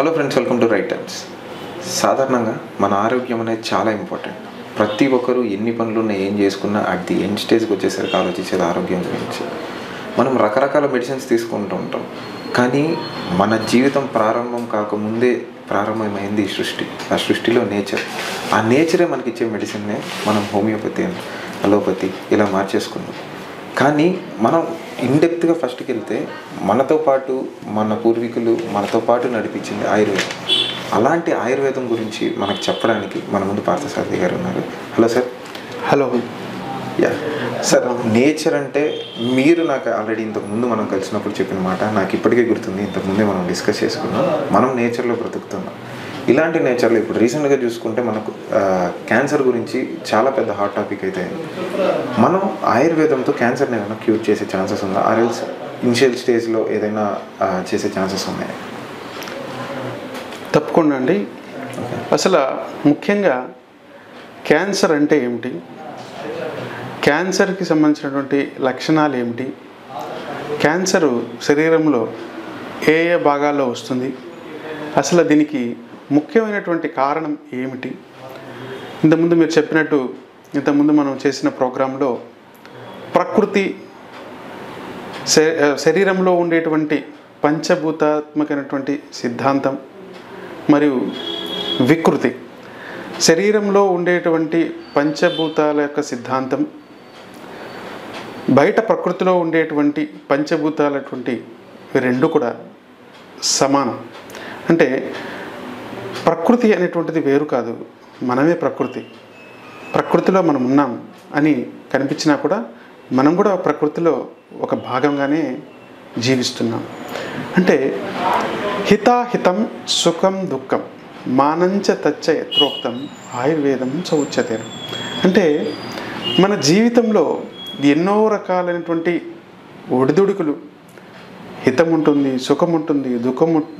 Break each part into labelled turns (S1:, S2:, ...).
S1: Hello friends, welcome to right times. సాధారణంగా మన ఆరోగ్యం అనేది చాలా ఇంపార్టెంట్. ప్రతి ఒక్కరూ ఎన్ని పనులున్నా ఏం చేసుకున్నా అట్ ది ఎండ్ స్టేజ్కి వచ్చేసరికి ఆలోచించేది ఆరోగ్యం గురించి. మనం రకరకాల మెడిసిన్స్ తీసుకుంటూ ఉంటాం, కానీ మన జీవితం ప్రారంభం కాకముందే ప్రారంభమైంది ఈ సృష్టి. ఆ సృష్టిలో నేచర్, ఆ నేచరే మనకిచ్చే మెడిసిన్నే మనం హోమియోపతి అని అలోపతి ఇలా మార్చేసుకున్నాం. కానీ మనం ఇన్డెప్త్గా ఫస్ట్కి వెళ్తే మనతో పాటు మన పూర్వీకులు మనతో పాటు నడిపించింది ఆయుర్వేదం. అలాంటి ఆయుర్వేదం గురించి మనకు చెప్పడానికి మన ముందు పార్థసారథి గారు ఉన్నారు. Hello sir.
S2: Hello.
S1: Yeah sir, nature అంటే మీరు నాకు ఆల్రెడీ ఇంతకుముందు మనం కలిసినప్పుడు చెప్పిన మాట నాకు ఇప్పటికే గుర్తుంది. ఇంతకుముందే మనం డిస్కస్ చేసుకున్నాం. మనం నేచర్లో బ్రతుకుతున్నాం. ఇలాంటి నేచర్లో ఇప్పుడు రీసెంట్గా చూసుకుంటే మనకు క్యాన్సర్ గురించి చాలా పెద్ద హాట్ టాపిక్ అయితే మనం ఆయుర్వేదంతో క్యాన్సర్ని ఏమైనా క్యూర్ చేసే ఛాన్సెస్ ఉందా? ఆర్ఎల్స్ ఇనిషియల్ స్టేజ్లో ఏదైనా చేసే ఛాన్సెస్ ఉన్నాయా?
S2: తప్పకుండా అండి. అసలు ముఖ్యంగా క్యాన్సర్ అంటే ఏమిటి, క్యాన్సర్కి సంబంధించినటువంటి లక్షణాలు ఏమిటి, క్యాన్సరు శరీరంలో ఏ ఏ భాగాల్లో వస్తుంది, అసలు దీనికి ముఖ్యమైనటువంటి కారణం ఏమిటి. ఇంతకుముందు మీరు చెప్పినట్టు ఇంతకుముందు మనం చేసిన ప్రోగ్రాంలో ప్రకృతి శరీరంలో ఉండేటువంటి పంచభూతాత్మకమైనటువంటి సిద్ధాంతం మరియు వికృతి, శరీరంలో ఉండేటువంటి పంచభూతాల యొక్క సిద్ధాంతం, బయట ప్రకృతిలో ఉండేటువంటి పంచభూతాలటువంటి రెండు కూడా సమానం. అంటే ప్రకృతి అనేటువంటిది వేరు కాదు, మనమే ప్రకృతి. ప్రకృతిలో మనం ఉన్నాం అని కనిపించినా కూడా మనం కూడా ప్రకృతిలో ఒక భాగంగానే జీవిస్తున్నాం. అంటే హితాహితం సుఖం దుఃఖం మానంచ తచ్చ యత్రోక్తం ఆయుర్వేదం చ ఉచ్యతే. అంటే మన జీవితంలో ఎన్నో రకాలైనటువంటి ఒడిదుడుకులు, హితం ఉంటుంది, సుఖం ఉంటుంది,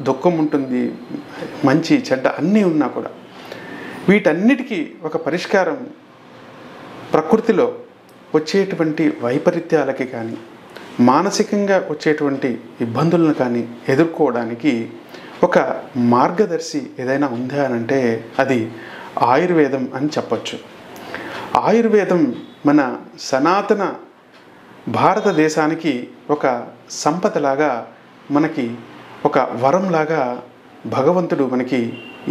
S2: దుఃఖం ఉంటుంది, మంచి చెడ్డ అన్నీ ఉన్నా కూడా వీటన్నిటికీ ఒక పరిష్కారం ప్రకృతిలో వచ్చేటువంటి వైపరీత్యాలకి కానీ మానసికంగా వచ్చేటువంటి ఇబ్బందులను కానీ ఎదుర్కోవడానికి ఒక మార్గదర్శి ఏదైనా ఉందా అని అంటే అది ఆయుర్వేదం అని చెప్పచ్చు. ఆయుర్వేదం మన సనాతన భారతదేశానికి ఒక సంపదలాగా, మనకి ఒక వరంలాగా భగవంతుడు మనకి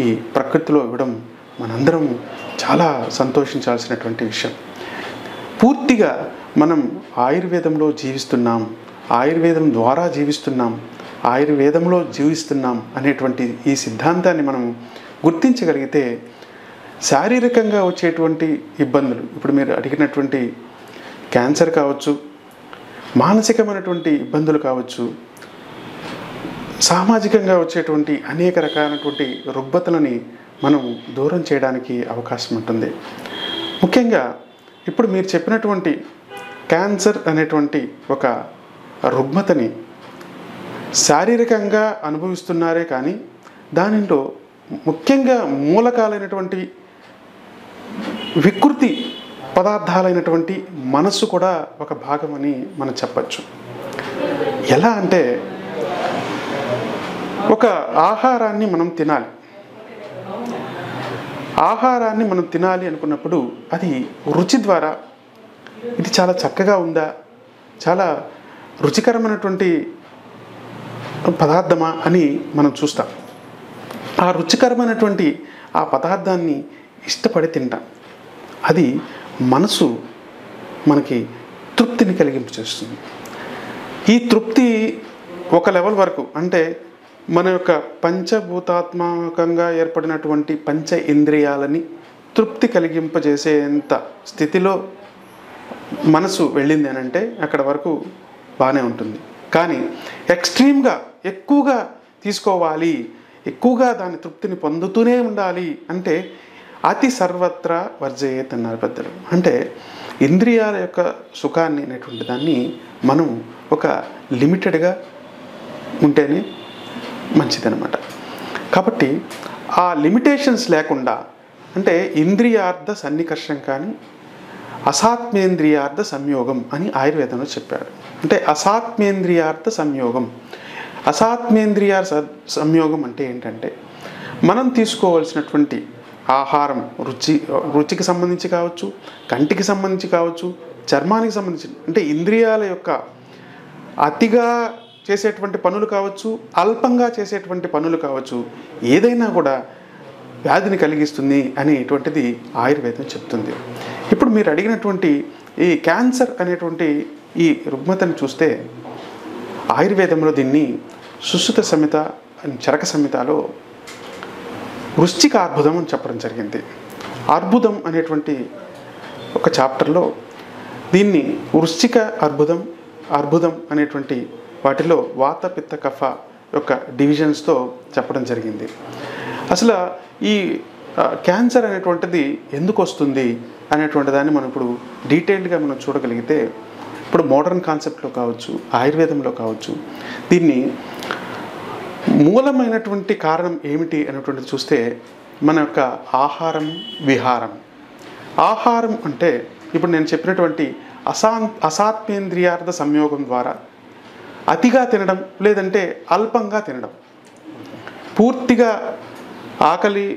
S2: ఈ ప్రకృతిలో ఇవ్వడం మనందరం చాలా సంతోషించాల్సినటువంటి విషయం. పూర్తిగా మనం ఆయుర్వేదంలో జీవిస్తున్నాం, ఆయుర్వేదం ద్వారా జీవిస్తున్నాం, ఆయుర్వేదంలో జీవిస్తున్నాం అనేటువంటి ఈ సిద్ధాంతాన్ని మనం గుర్తించగలిగితే శారీరకంగా వచ్చేటువంటి ఇబ్బందులు, ఇప్పుడు మీరు అడిగినటువంటి క్యాన్సర్ కావచ్చు, మానసికమైనటువంటి ఇబ్బందులు కావచ్చు, సామాజికంగా వచ్చేటువంటి అనేక రకాలైనటువంటి రుగ్మతలని మనం దూరం చేయడానికి అవకాశం ఉంటుంది. ముఖ్యంగా ఇప్పుడు మీరు చెప్పినటువంటి క్యాన్సర్ అనేటువంటి ఒక రుగ్మతని శారీరకంగా అనుభవిస్తున్నారే కానీ దానిలో ముఖ్యంగా మూలకాలైనటువంటి వికృతి పదార్థాలైనటువంటి మనస్సు కూడా ఒక భాగమని మనం చెప్పచ్చు. ఎలా అంటే ఒక ఆహారాన్ని మనం తినాలి, ఆహారాన్ని మనం తినాలి అనుకున్నప్పుడు అది రుచి ద్వారా ఇది చాలా చక్కగా ఉందా, చాలా రుచికరమైనటువంటి పదార్థమా అని మనం చూస్తాం. ఆ రుచికరమైనటువంటి ఆ పదార్థాన్ని ఇష్టపడి తింటాం. అది మనసు మనకి తృప్తిని కలిగింపు చేస్తుంది. ఈ తృప్తి ఒక లెవెల్ వరకు, అంటే మన యొక్క పంచభూతాత్మకంగా ఏర్పడినటువంటి పంచ ఇంద్రియాలని తృప్తి కలిగింపజేసేంత స్థితిలో మనసు వెళ్ళింది అని అంటే అక్కడ వరకు బాగానే ఉంటుంది. కానీ ఎక్స్ట్రీమ్గా ఎక్కువగా తీసుకోవాలి, ఎక్కువగా దాని తృప్తిని పొందుతూనే ఉండాలి అంటే అతి సర్వత్రా వర్జయేత్ అన్నారు పెద్దలు. అంటే ఇంద్రియాల యొక్క సుఖాన్ని అనేటువంటి దాన్ని మనం ఒక లిమిటెడ్గా ఉంటేనే మంచిదన్నమాట. కాబట్టి ఆ లిమిటేషన్స్ లేకుండా, అంటే ఇంద్రియార్థ సన్నికర్షం కానీ అసాత్మేంద్రియార్థ సంయోగం అని ఆయుర్వేదంలో చెప్పాడు. అంటే అసాత్మేంద్రియార్థ సంయోగం అసాత్మేంద్రియ సంయోగం అంటే ఏంటంటే మనం తీసుకోవాల్సినటువంటి ఆహారం రుచికి సంబంధించి కావచ్చు, కంటికి సంబంధించి కావచ్చు, చర్మానికి సంబంధించి, అంటే ఇంద్రియాల యొక్క అతిగా చేసేటువంటి పనులు కావచ్చు, అల్పంగా చేసేటువంటి పనులు కావచ్చు, ఏదైనా కూడా వ్యాధిని కలిగిస్తుంది అనేటువంటిది ఆయుర్వేదం చెప్తుంది. ఇప్పుడు మీరు అడిగినటువంటి ఈ క్యాన్సర్ అనేటువంటి ఈ రుగ్మతను చూస్తే ఆయుర్వేదంలో దీన్ని సుశ్రుత సంహిత, చరక సంహితలో వృశ్చిక అర్బుదం అని చెప్పడం జరిగింది. అర్బుదం అనేటువంటి ఒక చాప్టర్లో దీన్ని వృశ్చిక అర్బుదం అనేటువంటి వాటిలో వాత పిత్త కఫ యొక్క డివిజన్స్తో చెప్పడం జరిగింది. అసలు ఈ క్యాన్సర్ అనేటువంటిది ఎందుకు వస్తుంది అనేటువంటి దాన్ని మనం ఇప్పుడు డీటెయిల్డ్గా మనం చూడగలిగితే, ఇప్పుడు మోడర్న్ కాన్సెప్ట్లో కావచ్చు, ఆయుర్వేదంలో కావచ్చు, దీన్ని మూలమైనటువంటి కారణం ఏమిటి అనేటువంటిది చూస్తే మన యొక్క ఆహారం విహారం. ఆహారం అంటే ఇప్పుడు నేను చెప్పినటువంటి అసాత్మేంద్రియార్థ సంయోగం ద్వారా అతిగా తినడం, లేదంటే అల్పంగా తినడం, పూర్తిగా ఆకలి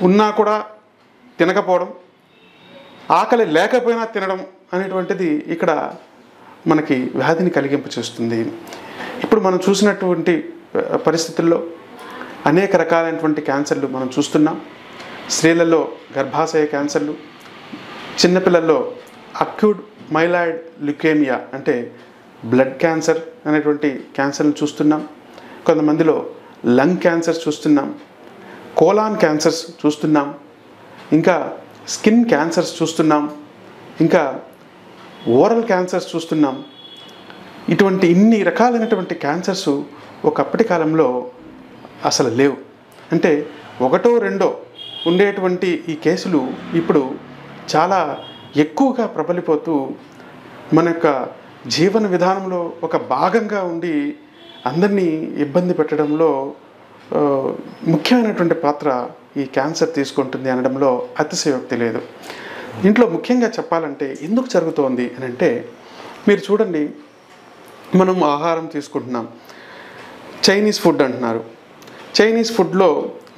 S2: ఉన్నా కూడా తినకపోవడం, ఆకలి లేకపోయినా తినడం అనేటువంటిది ఇక్కడ మనకి వ్యాధిని కలిగింపు చేస్తుంది. ఇప్పుడు మనం చూసినటువంటి పరిస్థితుల్లో అనేక రకాలైనటువంటి క్యాన్సర్లు మనం చూస్తున్నాం. స్త్రీలలో గర్భాశయ క్యాన్సర్లు, చిన్నపిల్లల్లో అక్యూట్ మైలాయిడ్ ల్యూకేమియా అంటే బ్లడ్ క్యాన్సర్ అనేటువంటి క్యాన్సర్లు చూస్తున్నాం. కొంతమందిలో లంగ్ క్యాన్సర్స్ చూస్తున్నాం, కోలాన్ క్యాన్సర్స్ చూస్తున్నాం, ఇంకా స్కిన్ క్యాన్సర్స్ చూస్తున్నాం, ఇంకా ఓరల్ క్యాన్సర్స్ చూస్తున్నాం. ఇటువంటి ఇన్ని రకాలైనటువంటి క్యాన్సర్స్ ఒకప్పటి కాలంలో అసలు లేవు. అంటే ఒకటో రెండో ఉండేటువంటి ఈ కేసులు ఇప్పుడు చాలా ఎక్కువగా ప్రబలిపోతూ మన యొక్క జీవన విధానంలో ఒక భాగంగా ఉండి అందరినీ ఇబ్బంది పెట్టడంలో ముఖ్యమైనటువంటి పాత్ర ఈ క్యాన్సర్ తీసుకుంటుంది అనడంలో అతిశయోక్తి లేదు. దీంట్లో ముఖ్యంగా చెప్పాలంటే ఎందుకు జరుగుతోంది అని అంటే, మీరు చూడండి, మనం ఆహారం తీసుకుంటున్నాం, చైనీస్ ఫుడ్ అంటున్నారు. చైనీస్ ఫుడ్లో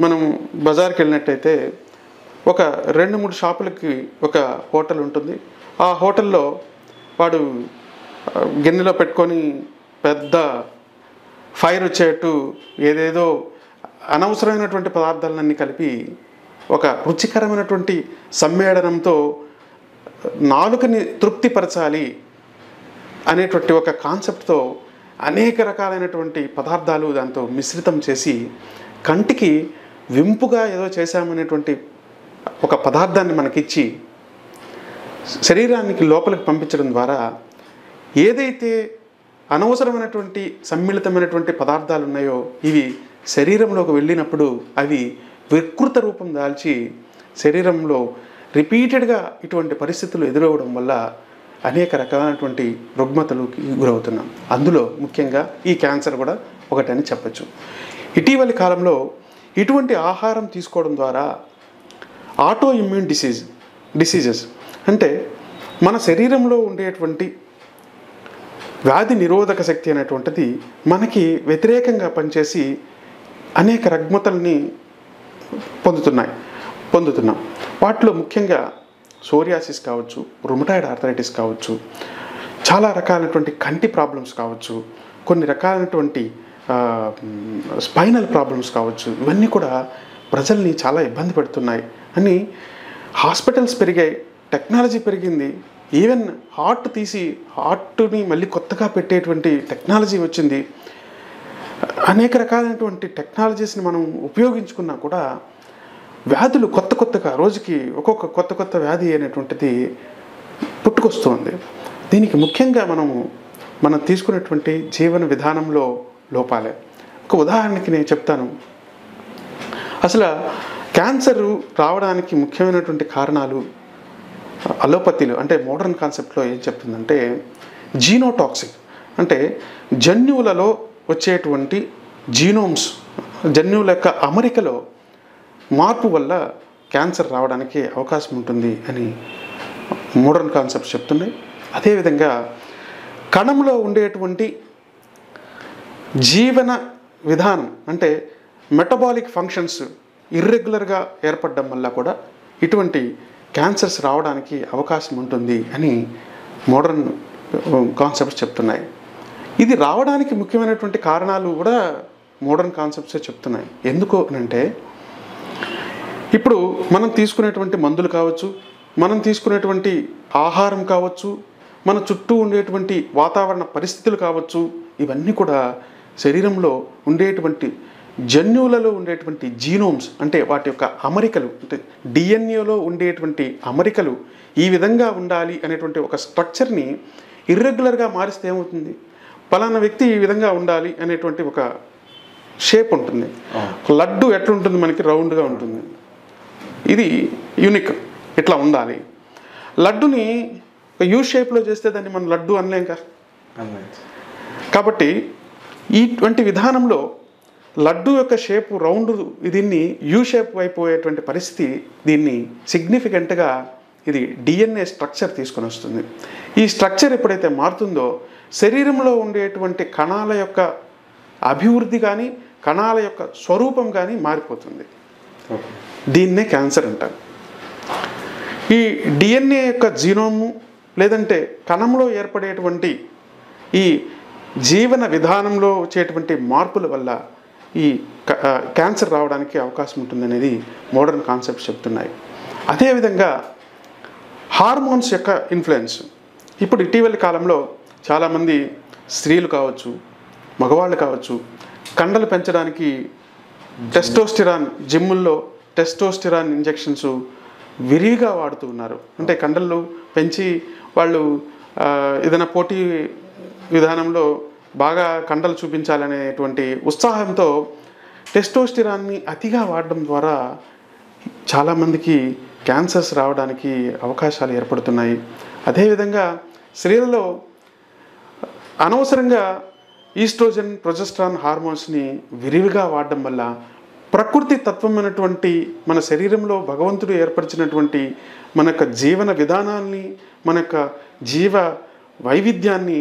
S2: మనం బజార్కి వెళ్ళినట్టయితే ఒక 2-3 షాపులకి ఒక హోటల్ ఉంటుంది. ఆ హోటల్లో వాడు గిన్నెలో పెట్టుకొని పెద్ద ఫైర్ వచ్చేట్టు ఏదేదో అనవసరమైనటువంటి పదార్థాలన్నీ కలిపి ఒక రుచికరమైనటువంటి సమ్మేళనంతో నాలుకని తృప్తిపరచాలి అనేటువంటి ఒక కాన్సెప్ట్తో అనేక రకాలైనటువంటి పదార్థాలు దాంతో మిశ్రితం చేసి కంటికి వింపుగా ఏదో చేశామనేటువంటి ఒక పదార్థాన్ని మనకిచ్చి శరీరానికి లోపలికి పంపించడం ద్వారా ఏదైతే అనవసరమైనటువంటి సమ్మిళితమైనటువంటి పదార్థాలు ఉన్నాయో ఇవి శరీరంలోకి వెళ్ళినప్పుడు అవి వికృత రూపం దాల్చి శరీరంలో రిపీటెడ్గా ఇటువంటి పరిస్థితులు ఎదురవ్వడం వల్ల అనేక రకాలైనటువంటి రుగ్మతలకు గురవుతున్నాం. అందులో ముఖ్యంగా ఈ క్యాన్సర్ కూడా ఒకటని చెప్పచ్చు. ఇటీవలి కాలంలో ఇటువంటి ఆహారం తీసుకోవడం ద్వారా ఆటో ఇమ్యూన్ డిసీజెస్ అంటే మన శరీరంలో ఉండేటువంటి వ్యాధి నిరోధక శక్తి అనేటువంటిది మనకి వ్యతిరేకంగా పనిచేసి అనేక రుగ్మతల్ని పొందుతున్నాం. వాటిలో ముఖ్యంగా సోరియాసిస్ కావచ్చు, రుమటాయిడ్ ఆర్థరైటిస్ కావచ్చు, చాలా రకాలైనటువంటి కంటి ప్రాబ్లమ్స్ కావచ్చు, కొన్ని రకాలైనటువంటి స్పైనల్ ప్రాబ్లమ్స్ కావచ్చు. ఇవన్నీ కూడా ప్రజల్ని చాలా ఇబ్బంది పెడుతున్నాయి. అని హాస్పిటల్స్ పెరిగాయి, టెక్నాలజీ పెరిగింది, ఈవెన్ హార్ట్ తీసి హార్ట్ని మళ్ళీ కొత్తగా పెట్టేటువంటి టెక్నాలజీ వచ్చింది. అనేక రకాలైనటువంటి టెక్నాలజీస్ని మనం ఉపయోగించుకున్నా కూడా వ్యాధులు కొత్తగా రోజుకి ఒక్కొక్క కొత్త వ్యాధి అనేటువంటిది పుట్టుకొస్తుంది. దీనికి ముఖ్యంగా మనం తీసుకునేటువంటి జీవన విధానంలో లోపాలే. ఒక ఉదాహరణకి నేను చెప్తాను. అసలు క్యాన్సర్ రావడానికి ముఖ్యమైనటువంటి కారణాలు అలోపతిలో అంటే మోడర్న్ కాన్సెప్ట్లో ఏం చెప్తుందంటే జీనోటాక్సిక్ అంటే జన్యువులలో వచ్చేటువంటి జీనోమ్స్, జన్యువుల యొక్క అమరికలో మార్పు వల్ల క్యాన్సర్ రావడానికి అవకాశం ఉంటుంది అని మోడర్న్ కాన్సెప్ట్స్ చెప్తున్నాయి. అదేవిధంగా కణంలో ఉండేటువంటి జీవన విధానం అంటే మెటబాలిక్ ఫంక్షన్స్ ఇర్రెగ్యులర్గా ఏర్పడడం వల్ల కూడా ఇటువంటి క్యాన్సర్స్ రావడానికి అవకాశం ఉంటుంది అని మోడర్న్ కాన్సెప్ట్స్ చెప్తున్నాయి. ఇది రావడానికి ముఖ్యమైనటువంటి కారణాలు కూడా మోడర్న్ కాన్సెప్ట్సే చెప్తున్నాయి. ఎందుకు అంటే ఇప్పుడు మనం తీసుకునేటువంటి మందులు కావచ్చు, మనం తీసుకునేటువంటి ఆహారం కావచ్చు, మన చుట్టూ ఉండేటువంటి వాతావరణ పరిస్థితులు కావచ్చు, ఇవన్నీ కూడా శరీరంలో ఉండేటువంటి జన్యువులలో ఉండేటువంటి జీనోమ్స్ అంటే వాటి యొక్క అమరికలు అంటే డిఎన్ఏలో ఉండేటువంటి అమరికలు ఈ విధంగా ఉండాలి అనేటువంటి ఒక స్ట్రక్చర్ని ఇర్రెగ్యులర్గా మారిస్తే ఏమవుతుంది, పలానా వ్యక్తి ఈ విధంగా ఉండాలి అనేటువంటి ఒక షేప్ ఉంటుంది. లడ్డు ఎట్లుంటుంది, మనకి రౌండ్గా ఉంటుంది, ఇది యూనిక్, ఇట్లా ఉండాలి. లడ్డుని యూ షేప్లో చేస్తే దాన్ని మనం లడ్డు అనలేం కదా. కాబట్టి ఇటువంటి విధానంలో లడ్డు యొక్క షేపు రౌండ్ దీన్ని యూ షేప్ అయిపోయేటువంటి పరిస్థితి దీన్ని సిగ్నిఫికెంట్గా ఇది డిఎన్ఏ స్ట్రక్చర్ తీసుకొని వస్తుంది. ఈ స్ట్రక్చర్ ఎప్పుడైతే మారుతుందో శరీరంలో ఉండేటువంటి కణాల యొక్క అభివృద్ధి కానీ కణాల యొక్క స్వరూపం కానీ మారిపోతుంది. దీన్నే క్యాన్సర్ అంటారు. ఈ డిఎన్ఏ యొక్క జీనోము లేదంటే కణంలో ఏర్పడేటువంటి ఈ జీవన విధానంలో వచ్చేటువంటి మార్పుల వల్ల ఈ క్యాన్సర్ రావడానికి అవకాశం ఉంటుందనేది మోడర్న్ కాన్సెప్ట్స్ చెప్తున్నాయి. అదేవిధంగా హార్మోన్స్ యొక్క ఇన్ఫ్లుయెన్స్. ఇప్పుడు ఇటీవలి కాలంలో చాలామంది స్త్రీలు కావచ్చు, మగవాళ్ళు కావచ్చు, కండలు పెంచడానికి టెస్టోస్టిరాన్ జిమ్ముల్లో టెస్టోస్టిరాన్ ఇంజెక్షన్స్ విరివిగా వాడుతూ ఉన్నారు. అంటే కండలు పెంచి వాళ్ళు ఏదైనా పోటీ విధానంలో బాగా కండలు చూపించాలనేటువంటి ఉత్సాహంతో టెస్టోస్టిరాన్ని అతిగా వాడడం ద్వారా చాలామందికి క్యాన్సర్స్ రావడానికి అవకాశాలు ఏర్పడుతున్నాయి. అదేవిధంగా స్త్రీలలో అనవసరంగా ఈస్ట్రోజన్ ప్రొజెస్ట్రాన్ హార్మోన్స్ని విరివిగా వాడడం వల్ల ప్రకృతి తత్వమైనటువంటి మన శరీరంలో భగవంతుడు ఏర్పరిచినటువంటి మన యొక్క జీవన విధానాన్ని మన యొక్క జీవ వైవిధ్యాన్ని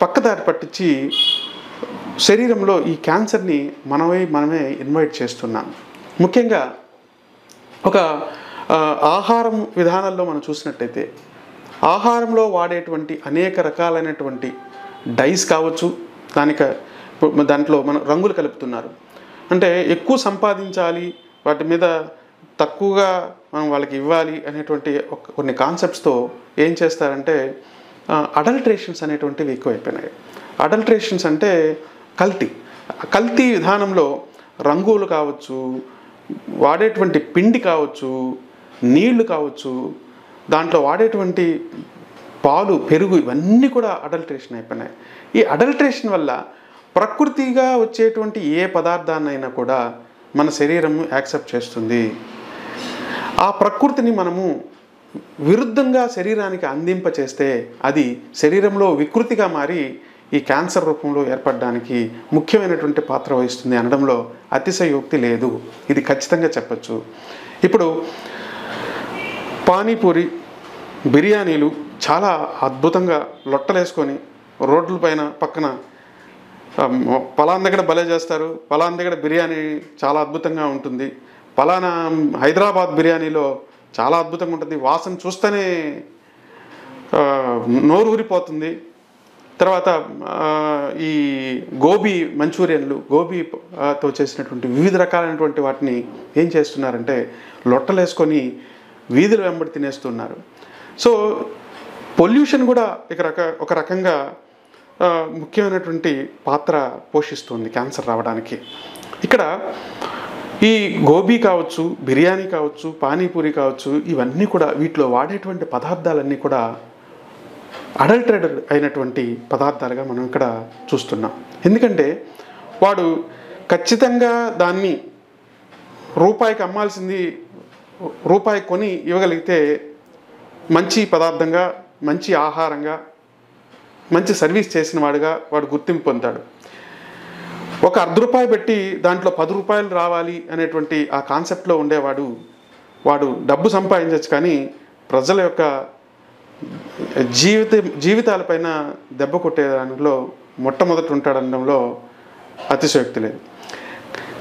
S2: పక్కదారి పట్టించి శరీరంలో ఈ క్యాన్సర్ని మనమే ఇన్వైట్ చేస్తున్నాం. ముఖ్యంగా ఒక ఆహారం విధానాల్లో మనం చూసినట్టయితే ఆహారంలో వాడేటువంటి అనేక రకాలైనటువంటి డైస్ కావచ్చు, దాంట్లో మనం రంగులు కలుపుతున్నారు. అంటే ఎక్కువ సంపాదించాలి, వాటి మీద తక్కువగా మనం వాళ్ళకి ఇవ్వాలి అనేటువంటి కొన్ని కాన్సెప్ట్స్తో ఏం చేస్తారంటే అడల్ట్రేషన్స్ అనేటువంటివి ఎక్కువైపోయినాయి. అడల్ట్రేషన్స్ అంటే కల్తీ విధానంలో రంగులు కావచ్చు, వాడేటువంటి పిండి కావచ్చు, నీళ్లు కావచ్చు, దాంట్లో వాడేటువంటి పాలు, పెరుగు, ఇవన్నీ కూడా అడల్ట్రేషన్ అయిపోయినాయి. ఈ అడల్ట్రేషన్ వల్ల ప్రకృతిగా వచ్చేటువంటి ఏ పదార్థాన్నైనా కూడా మన శరీరం యాక్సెప్ట్ చేస్తుంది. ఆ ప్రకృతిని మనము విరుద్ధంగా శరీరానికి అందింపచేస్తే అది శరీరంలో వికృతిగా మారి ఈ క్యాన్సర్ రూపంలో ఏర్పడడానికి ముఖ్యమైనటువంటి పాత్ర వహిస్తుంది అనడంలో అతిశయోక్తి లేదు. ఇది ఖచ్చితంగా చెప్పచ్చు. ఇప్పుడు పానీపూరి, బిర్యానీలు చాలా అద్భుతంగా లొట్టలేసుకొని రోడ్ల పైన పక్కన పలానా దగ్గర భలే చేస్తారు, పలానా దగ్గర బిర్యానీ చాలా అద్భుతంగా ఉంటుంది, పలానా హైదరాబాద్ బిర్యానీలో చాలా అద్భుతంగా ఉంటుంది, వాసన చూస్తేనే నోరు ఊరిపోతుంది. తర్వాత ఈ గోబీ మంచూరియన్లు, గోబీతో చేసినటువంటి వివిధ రకాలైనటువంటి వాటిని ఏం చేస్తున్నారంటే లొట్టలేసుకొని వీధుల వెంబడి తినేస్తున్నారు. సో పొల్యూషన్ కూడా ఒక రకంగా ముఖ్యమైనటువంటి పాత్ర పోషిస్తుంది క్యాన్సర్ రావడానికి. ఇక్కడ ఈ గోబీ కావచ్చు, బిర్యానీ కావచ్చు, పానీపూరి కావచ్చు, ఇవన్నీ కూడా వీటిలో వాడేటువంటి పదార్థాలన్నీ కూడా అడల్టరేటెడ్ అయినటువంటి పదార్థాలుగా మనం ఇక్కడ చూస్తున్నాం. ఎందుకంటే వాడు ఖచ్చితంగా దాన్ని రూపాయికి అమ్మాల్సింది రూపాయి కొని ఇవ్వగలిగితే మంచి పదార్థంగా, మంచి ఆహారంగా, మంచి సర్వీస్ చేసిన వాడుగా వాడు గుర్తింపు పొందాడు. ఒక ₹1 పెట్టి దాంట్లో ₹10 రావాలి అనేటువంటి ఆ కాన్సెప్ట్లో ఉండేవాడు వాడు డబ్బు సంపాదించవచ్చు, కానీ ప్రజల యొక్క జీవితాలపైన దెబ్బ కొట్టే దానిలో మొట్టమొదటి ఉంటాడనడంలో అతిశయోక్తి లేదు.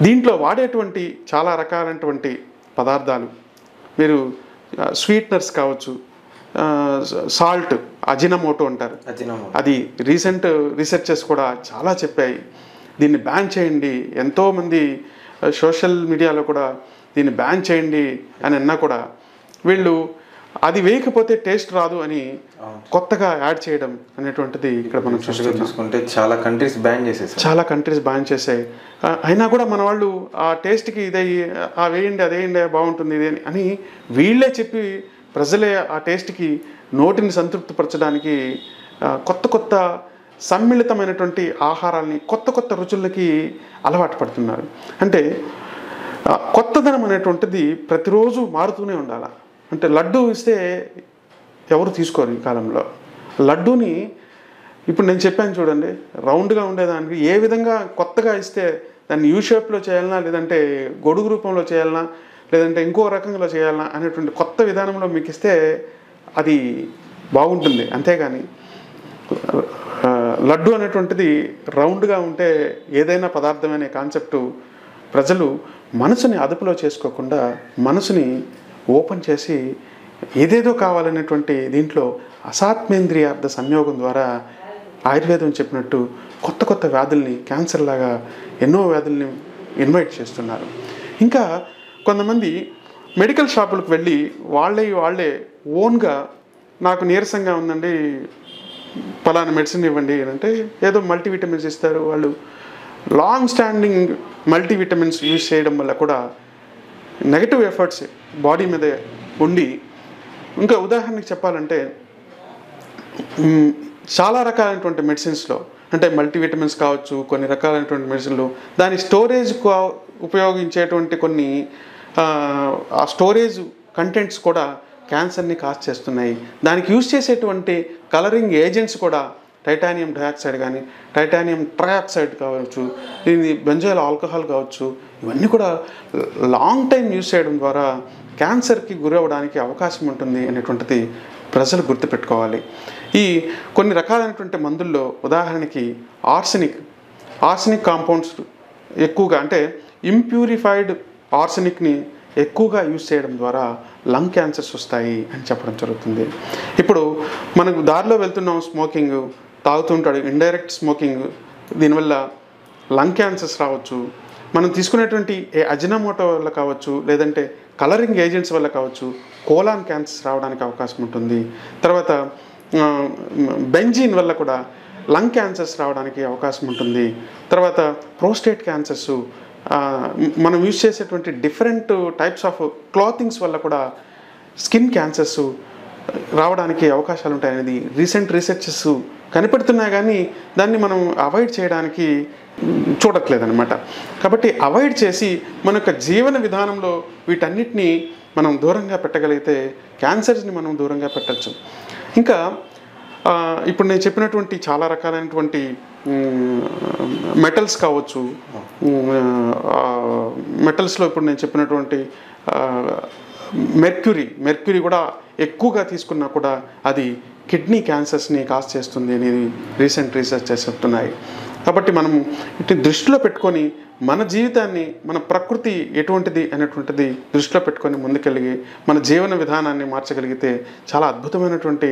S2: దీంట్లో వాడేటువంటి చాలా రకాలైనటువంటి పదార్థాలు, మీరు స్వీట్నర్స్ కావచ్చు, సాల్ట్, అజినమోటో అంటారు, అది రీసెంట్ రీసెర్చెస్ కూడా చాలా చెప్పాయి. దీన్ని బ్యాన్ చేయండి, ఎంతోమంది సోషల్ మీడియాలో కూడా దీన్ని బ్యాన్ చేయండి అని అన్నా కూడా వీళ్ళు అది వేయకపోతే టేస్ట్ రాదు అని కొత్తగా యాడ్ చేయడం అనేటువంటిది ఇక్కడ మనం
S1: చూసుకుంటే చాలా కంట్రీస్ బ్యాన్ చేసాయి.
S2: అయినా కూడా మన వాళ్ళు ఆ టేస్ట్కి ఇదే వేయండి అదేయండి బాగుంటుంది ఇది అని వీళ్ళే చెప్పి ప్రజలే ఆ టేస్ట్కి నోటిని సంతృప్తిపరచడానికి కొత్త కొత్త సమ్మిళితమైనటువంటి ఆహారాల్ని కొత్త కొత్త రుచులకి అలవాటు పడుతున్నారు. అంటే కొత్తదనం అనేటువంటిది ప్రతిరోజు మారుతూనే ఉండాలి. అంటే లడ్డు ఇస్తే ఎవరు తీసుకోరు ఈ కాలంలో. లడ్డూని ఇప్పుడు నేను చెప్పాను చూడండి, రౌండ్గా ఉండేదానికి ఏ విధంగా కొత్తగా ఇస్తే దాన్ని యూ షేప్లో చేయాలన్నా, లేదంటే గొడుగు రూపంలో చేయాలన్నా, లేదంటే ఇంకో రకంగా చేయాలన్నా అనేటువంటి కొత్త విధానంలో మీకు ఇస్తే అది బాగుంటుంది. అంతేగాని లడ్డు అనేటువంటిది రౌండ్గా ఉంటే ఏదైనా పదార్థమనే కాన్సెప్టు ప్రజలు మనసుని అదుపులో చేసుకోకుండా మనసుని ఓపెన్ చేసి ఏదేదో కావాలనేటువంటి దీంట్లో అసాత్మేంద్రియార్థ సంయోగం ద్వారా ఆయుర్వేదం చెప్పినట్టు కొత్త కొత్త వ్యాధుల్ని, క్యాన్సర్ లాగా ఎన్నో వ్యాధుల్ని ఇన్వైట్ చేస్తున్నారు. ఇంకా కొంతమంది మెడికల్ షాపులకు వెళ్ళి వాళ్ళే ఓన్గా నాకు నీరసంగా ఉందండి పలానా మెడిసిన్ ఇవ్వండి అంటే ఏదో మల్టీవిటమిన్స్ ఇస్తారు. వాళ్ళు లాంగ్ స్టాండింగ్ మల్టీవిటమిన్స్ యూజ్ చేయడం వల్ల కూడా నెగటివ్ ఎఫర్ట్స్ బాడీ మీద ఉండి, ఇంకా ఉదాహరణకి చెప్పాలంటే చాలా రకాలైనటువంటి మెడిసిన్స్లో అంటే మల్టీవిటమిన్స్ కావచ్చు, కొన్ని రకాలైనటువంటి మెడిసిన్లు దాని స్టోరేజ్ ఉపయోగించేటువంటి కొన్ని ఆ స్టోరేజ్ కంటెంట్స్ కూడా క్యాన్సర్ని కాజ్ చేస్తున్నాయి. దానికి యూజ్ చేసేటువంటి కలరింగ్ ఏజెంట్స్ కూడా టైటానియం డయాక్సైడ్ కానీ, టైటానియం ట్రైఆక్సైడ్ కావచ్చు, దీని బెంజాయిల్ ఆల్కహాల్ కావచ్చు, ఇవన్నీ కూడా లాంగ్ టైం యూజ్ చేయడం ద్వారా క్యాన్సర్కి గురవడానికి అవకాశం ఉంటుంది అనేటువంటిది ప్రజలు గుర్తుపెట్టుకోవాలి. ఈ కొన్ని రకాలైనటువంటి మందుల్లో ఉదాహరణకి ఆర్సెనిక్ కాంపౌండ్స్ ఎక్కువగా అంటే ఇంప్యూరిఫైడ్ ఆర్సెనిక్ని ఎక్కువగా యూజ్ చేయడం ద్వారా లంగ్ క్యాన్సర్స్ వస్తాయి అని చెప్పడం జరుగుతుంది. ఇప్పుడు మనకు దారిలో వెళ్తున్నాం, స్మోకింగ్ తాగుతుంటాడు, ఇండైరెక్ట్ స్మోకింగ్, దీనివల్ల లంగ్ క్యాన్సర్స్ రావచ్చు. మనం తీసుకునేటువంటి అజినమోటో వల్ల కావచ్చు, లేదంటే కలరింగ్ ఏజెంట్స్ వల్ల కావచ్చు కోలాన్ క్యాన్సర్స్ రావడానికి అవకాశం ఉంటుంది. తర్వాత బెంజీన్ వల్ల కూడా లంగ్ క్యాన్సర్స్ రావడానికి అవకాశం ఉంటుంది. తర్వాత ప్రోస్టేట్ క్యాన్సర్స్, మనం యూజ్ చేసేటువంటి డిఫరెంట్ టైప్స్ ఆఫ్ క్లాతింగ్స్ వల్ల కూడా స్కిన్ క్యాన్సర్స్ రావడానికి అవకాశాలు ఉంటాయనేది రీసెంట్ రీసెర్చెస్ కనిపెడుతున్నాయి. కానీ దాన్ని మనం అవాయిడ్ చేయడానికి చూడట్లేదన్నమాట. కాబట్టి అవాయిడ్ చేసి మన యొక్క జీవన విధానంలో వీటన్నిటినీ మనం దూరంగా పెట్టగలిగితే క్యాన్సర్స్ని మనం దూరంగా పెట్టచ్చు. ఇంకా ఇప్పుడు నేను చెప్పినటువంటి చాలా రకాలైనటువంటి మెటల్స్ కావచ్చు, మెటల్స్లో ఇప్పుడు నేను చెప్పినటువంటి మెర్క్యూరీ కూడా ఎక్కువగా తీసుకున్నా కూడా అది కిడ్నీ క్యాన్సర్స్ని కాజ్ చేస్తుంది అనేది రీసెంట్ రీసెర్చెస్ చెప్తున్నాయి. కాబట్టి మనం వీటిని దృష్టిలో పెట్టుకొని మన జీవితాన్ని, మన ప్రకృతి ఎటువంటిది అనేటువంటిది దృష్టిలో పెట్టుకొని ముందుకెళ్ళి మన జీవన విధానాన్ని మార్చగలిగితే చాలా అద్భుతమైనటువంటి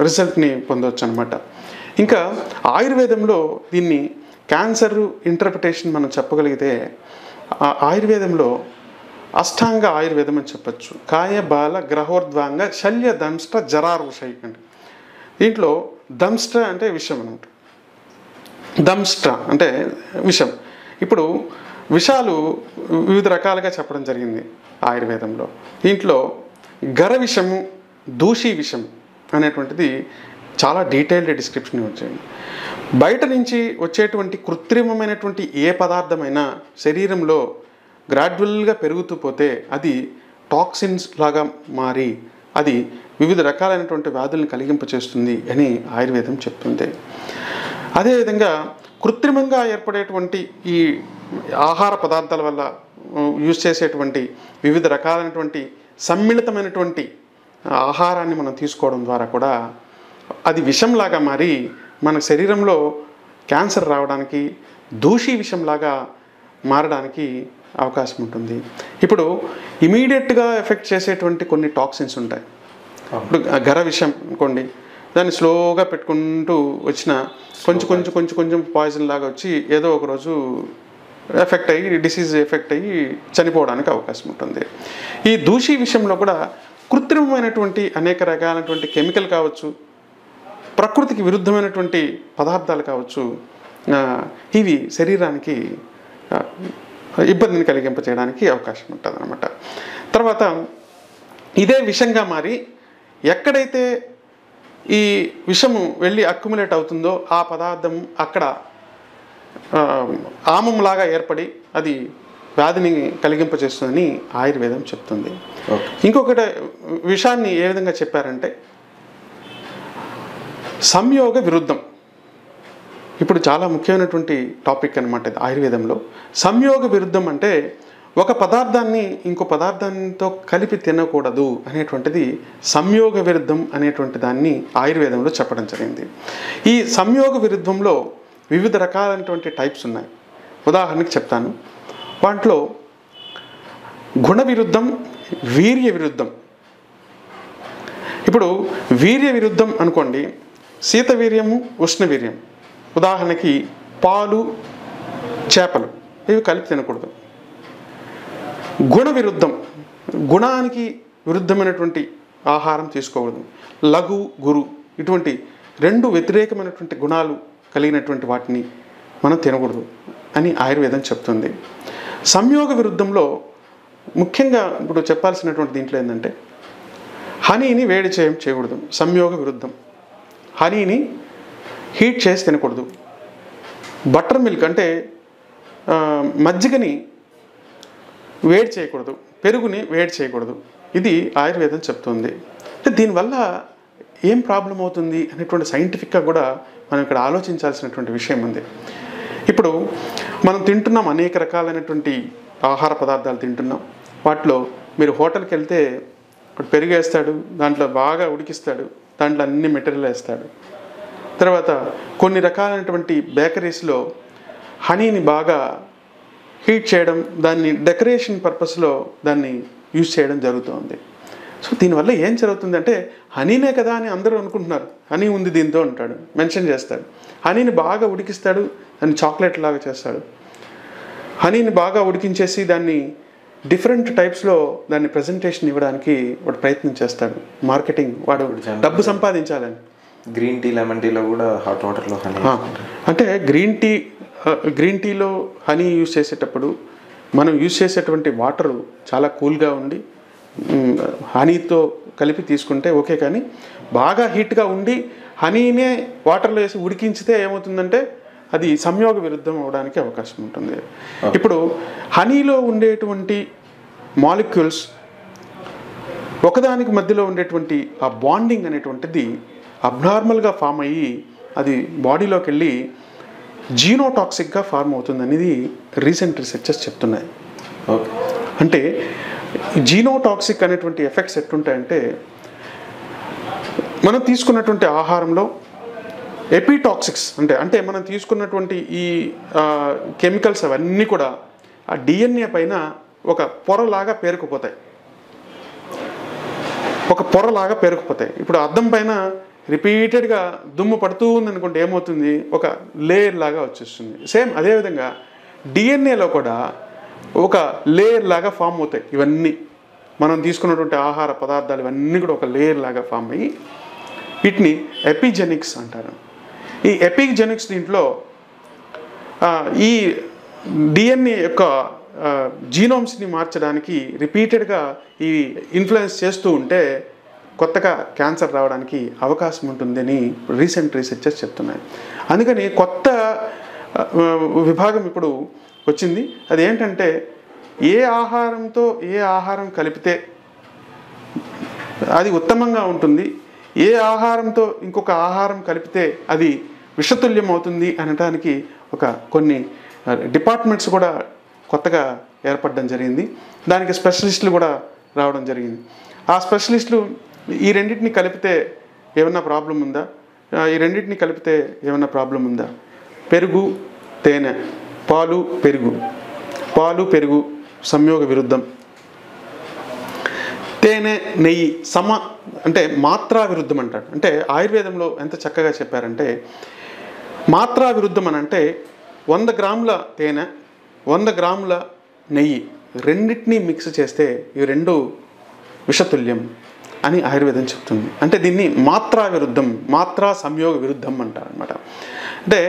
S2: రిజల్ట్ని పొందవచ్చు అనమాట. ఇంకా ఆయుర్వేదంలో దీన్ని క్యాన్సర్ ఇంటర్ప్రిటేషన్ మనం చెప్పగలిగితే ఆయుర్వేదంలో అష్టాంగ ఆయుర్వేదం అని చెప్పచ్చు. కాయ బాల గ్రహోర్ధ్వాంగ శల్య దంష్ట్ర జరారుషైకండి. దీంట్లో దంష్ట్ర అంటే విషం అనమాట, దంష్ట్ర అంటే విషం. ఇప్పుడు విషాలు వివిధ రకాలుగా చెప్పడం జరిగింది ఆయుర్వేదంలో. దీంట్లో గర విషము, దూషి విషం అనేటువంటిది చాలా డీటెయిల్డ్ డిస్క్రిప్షన్ వచ్చాయి. బయట నుంచి వచ్చేటువంటి కృత్రిమమైనటువంటి ఏ పదార్థమైనా శరీరంలో గ్రాడ్యువల్గా పెరుగుతూ పోతే అది టాక్సిన్స్ లాగా మారి అది వివిధ రకాలైనటువంటి వ్యాధులను కలిగింపచేస్తుంది అని ఆయుర్వేదం చెప్తుంది. అదేవిధంగా కృత్రిమంగా ఏర్పడేటువంటి ఈ ఆహార పదార్థాల వల్ల యూజ్ చేసేటువంటి వివిధ రకాలైనటువంటి సమ్మిళితమైనటువంటి ఆహారాన్ని మనం తీసుకోవడం ద్వారా కూడా అది విషంలాగా మారి మన శరీరంలో క్యాన్సర్ రావడానికి, దూషి విషంలాగా మారడానికి అవకాశం ఉంటుంది. ఇప్పుడు ఇమీడియట్గా ఎఫెక్ట్ చేసేటువంటి కొన్ని టాక్సిన్స్ ఉంటాయి. ఇప్పుడు గర విషం అనుకోండి, దాన్ని స్లోగా పెట్టుకుంటూ వచ్చిన కొంచెం పాయిజన్ లాగా వచ్చి ఏదో ఒక రోజు ఎఫెక్ట్ అయ్యి డిసీజ్ ఎఫెక్ట్ అయ్యి చనిపోవడానికి అవకాశం ఉంటుంది. ఈ దూషి విషయంలో కూడా కృత్రిమమైనటువంటి అనేక రకాలైనటువంటి కెమికల్ కావచ్చు, ప్రకృతికి విరుద్ధమైనటువంటి పదార్థాలు కావచ్చు, ఇవి శరీరానికి ఇబ్బందిని కలిగింపచేయడానికి అవకాశం ఉంటుంది అన్నమాట. తర్వాత ఇదే విషంగా మారి ఎక్కడైతే ఈ విషము వెళ్ళి అక్యుములేట్ అవుతుందో ఆ పదార్థం అక్కడ ఆమంలాగా ఏర్పడి అది వ్యాధిని కలిగింపచేస్తుందని ఆయుర్వేదం చెప్తుంది. ఇంకొకటి విషయాన్ని ఏ విధంగా చెప్పారంటే సంయోగ విరుద్ధం. ఇప్పుడు చాలా ముఖ్యమైనటువంటి టాపిక్ అనమాట ఇది ఆయుర్వేదంలో. సంయోగ విరుద్ధం అంటే ఒక పదార్థాన్ని ఇంకో పదార్థంతో కలిపి తినకూడదు అనేటువంటిది సంయోగ విరుద్ధం అనేటువంటి దాన్ని ఆయుర్వేదంలో చెప్పడం జరిగింది. ఈ సంయోగ విరుద్ధంలో వివిధ రకాలైనటువంటి టైప్స్ ఉన్నాయి. ఉదాహరణకి చెప్తాను. వాటిలో గుణ విరుద్ధం, వీర్య విరుద్ధం. ఇప్పుడు వీర్య విరుద్ధం అనుకోండి, శీతవీర్యము, ఉష్ణవీర్యం. ఉదాహరణకి పాలు, చేపలు ఇవి కలిపి తినకూడదు. గుణ విరుద్ధం, గుణానికి విరుద్ధమైనటువంటి ఆహారం తీసుకోకూడదు. లఘు, గురు ఇటువంటి రెండు వ్యతిరేకమైనటువంటి గుణాలు కలిగినటువంటి వాటిని మనం తినకూడదు అని ఆయుర్వేదం చెప్తుంది. సంయోగ విరుద్ధంలో ముఖ్యంగా ఇప్పుడు చెప్పాల్సినటువంటి దీంట్లో ఏంటంటే హనీని వేడి చేయకూడదు. సంయోగ విరుద్ధం. హనీని హీట్ చేసి తినకూడదు. బటర్ మిల్క్ అంటే మజ్జిగని వేడి చేయకూడదు, పెరుగుని వేడి చేయకూడదు. ఇది ఆయుర్వేదం చెప్తుంది. అంటే దీనివల్ల ఏం ప్రాబ్లం అవుతుంది అనేటువంటి సైంటిఫిక్గా కూడా మనం ఇక్కడ ఆలోచించాల్సినటువంటి విషయం ఉంది. ఇప్పుడు మనం తింటున్నాం, అనేక రకాలైనటువంటి ఆహార పదార్థాలు తింటున్నాం. వాటిలో మీరు హోటల్కి వెళ్తే పెరుగు వేస్తాడు, దాంట్లో బాగా ఉడికిస్తాడు, దాంట్లో అన్ని మెటీరియల్ వేస్తాడు. తర్వాత కొన్ని రకాలైనటువంటి బేకరీస్లో హనీని బాగా హీట్ చేయడం, దాన్ని డెకరేషన్ పర్పస్లో దాన్ని యూజ్ చేయడం జరుగుతుంది. సో దీనివల్ల ఏం జరుగుతుంది అంటే హనీనే కదా అని అందరూ అనుకుంటున్నారు. హనీ ఉంది దీంతో అంటాడు, మెన్షన్ చేస్తాడు. హనీని బాగా ఉడికిస్తాడు, దాన్ని చాక్లెట్ లాగా చేస్తాడు. హనీని బాగా ఉడికించేసి దాన్ని డిఫరెంట్ టైప్స్లో దాన్ని ప్రజెంటేషన్ ఇవ్వడానికి వాడు ప్రయత్నం చేస్తాడు. మార్కెటింగ్, వాడు డబ్బు సంపాదించాలని.
S1: గ్రీన్ టీ, లెమన్ టీలో కూడా హాట్ వాటర్లో హనీ
S2: అంటే గ్రీన్ టీలో హనీ యూజ్ చేసేటప్పుడు మనం యూజ్ చేసేటువంటి వాటరు చాలా కూల్గా ఉండి హనీతో కలిపి తీసుకుంటే ఓకే. కానీ బాగా హీట్గా ఉండి హనీనే వాటర్లో వేసి ఉడికించితే ఏమవుతుందంటే అది సంయోగ విరుద్ధం అవడానికి అవకాశం ఉంటుంది. ఇప్పుడు హనీలో ఉండేటువంటి మాలిక్యూల్స్ ఒకదానికి మధ్యలో ఉండేటువంటి ఆ బాండింగ్ అనేటువంటిది అబ్నార్మల్గా ఫామ్ అయ్యి అది బాడీలోకి వెళ్ళి జీనోటాక్సిక్గా ఫార్మ్ అవుతుంది అనేది రీసెంట్ రీసెర్చెస్ చెప్తున్నాయి. అంటే జీనోటాక్సిక్ అనేటువంటి ఎఫెక్ట్స్ ఎట్లుంటాయంటే మనం తీసుకున్నటువంటి ఆహారంలో ఎపిటాక్సిక్స్ అంటే మనం తీసుకున్నటువంటి ఈ కెమికల్స్ అవన్నీ కూడా ఆ డిఎన్ఏ పైన ఒక పొరలాగా పేరుకుపోతాయి. ఇప్పుడు అద్దం పైన రిపీటెడ్గా దుమ్ము పడుతూ ఉందనుకుంటే ఏమవుతుంది, ఒక లేయర్ లాగా వచ్చేస్తుంది. సేమ్ అదేవిధంగా డిఎన్ఏలో కూడా ఒక లేయర్ లాగా ఫామ్ అవుతాయి. ఇవన్నీ మనం తీసుకున్నటువంటి ఆహార పదార్థాలు ఇవన్నీ కూడా ఒక లేయర్ లాగా ఫామ్ అయ్యి వీటిని ఎపిజెనిక్స్ అంటారు. ఈ ఎపిజెనిక్స్ దీంట్లో ఈ డిఎన్ఏ యొక్క జీనోమ్స్ని మార్చడానికి రిపీటెడ్గా ఈ ఇన్ఫ్లుయెన్స్ చేస్తూ ఉంటే కొత్తగా క్యాన్సర్ రావడానికి అవకాశం ఉంటుందని రీసెంట్ రీసెర్చెస్ చెప్తున్నాయి. అందుకని కొత్త విభాగం ఇప్పుడు వచ్చింది. అదేంటంటే ఏ ఆహారంతో ఏ ఆహారం కలిపితే అది ఉత్తమంగా ఉంటుంది, ఏ ఆహారంతో ఇంకొక ఆహారం కలిపితే అది విషతుల్యం అవుతుంది అనడానికి కొన్ని డిపార్ట్మెంట్స్ కూడా కొత్తగా ఏర్పడడం జరిగింది. దానికి స్పెషలిస్టులు కూడా రావడం జరిగింది. ఆ స్పెషలిస్టులు ఈ రెండింటిని కలిపితే ఏమన్నా ప్రాబ్లం ఉందా, పెరుగు తేనె, పాలు పెరుగు సంయోగ విరుద్ధం, తేనె నెయ్యి అంటే మాత్రా విరుద్ధం అంటాడు. అంటే ఆయుర్వేదంలో ఎంత చక్కగా చెప్పారంటే మాత్రా విరుద్ధం అని అంటే 100 గ్రాముల తేనె 100 గ్రాముల నెయ్యి రెండింటినీ మిక్స్ చేస్తే ఈ రెండు విషతుల్యం అని ఆయుర్వేదం చెప్తుంది. అంటే దీన్ని మాత్రా విరుద్ధం, మాత్రా సంయోగ విరుద్ధం అంటారు అనమాట. అంటే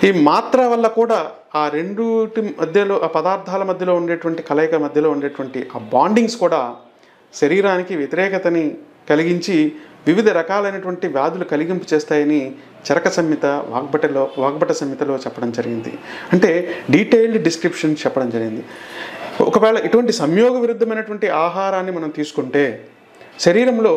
S2: ఈ మాత్ర వల్ల కూడా ఆ రెండుటి మధ్యలో, ఆ పదార్థాల మధ్యలో ఉండేటువంటి కలయిక మధ్యలో ఉండేటువంటి ఆ బాండింగ్స్ కూడా శరీరానికి వ్యతిరేకతని కలిగించి వివిధ రకాలైనటువంటి వ్యాధులు కలిగింపు చేస్తాయని చరక సంహిత వాగ్భట సంహితలో చెప్పడం జరిగింది. అంటే డీటెయిల్డ్ డిస్క్రిప్షన్ చెప్పడం జరిగింది. ఒకవేళ ఇటువంటి సంయోగ విరుద్ధమైనటువంటి ఆహారాన్ని మనం తీసుకుంటే శరీరంలో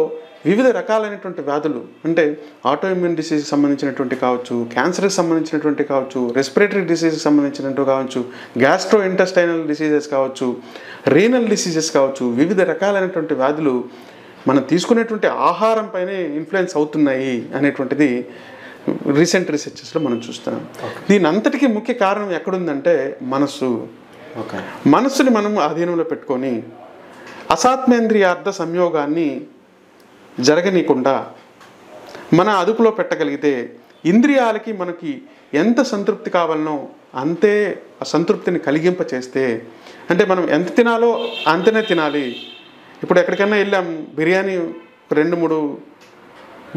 S2: వివిధ రకాలైనటువంటి వ్యాధులు, అంటే ఆటోఇమ్యూన్ డిసీజ్కి సంబంధించినటువంటి కావచ్చు, క్యాన్సర్కి సంబంధించినటువంటి కావచ్చు, రెస్పిరేటరీ డిసీజ్కి సంబంధించినటువంటి కావచ్చు, గ్యాస్ట్రో ఇంటెస్టైనల్ డిసీజెస్ కావచ్చు, రీనల్ డిసీజెస్ కావచ్చు, వివిధ రకాలైనటువంటి వ్యాధులు మనం తీసుకునేటువంటి ఆహారం పైనే ఇన్ఫ్లుయెన్స్ అవుతున్నాయి అనేటువంటిది రీసెంట్ రీసెర్చెస్లో మనం చూస్తున్నాం. దీని అంతటికీ ముఖ్య కారణం ఎక్కడుందంటే మనస్సుని మనం ఆధీనంలో పెట్టుకొని అసాత్మేంద్రియార్థ సంయోగాన్ని జరగనీయకుండా మన అదుపులో పెట్టగలిగితే ఇంద్రియాలకి మనకి ఎంత సంతృప్తి కావాలనో అంతే ఆ సంతృప్తిని కలిగింప చేస్తే, అంటే మనం ఎంత తినాలో అంతనే తినాలి. ఇప్పుడు ఎక్కడికైనా వెళ్ళాం, బిర్యానీ 2-3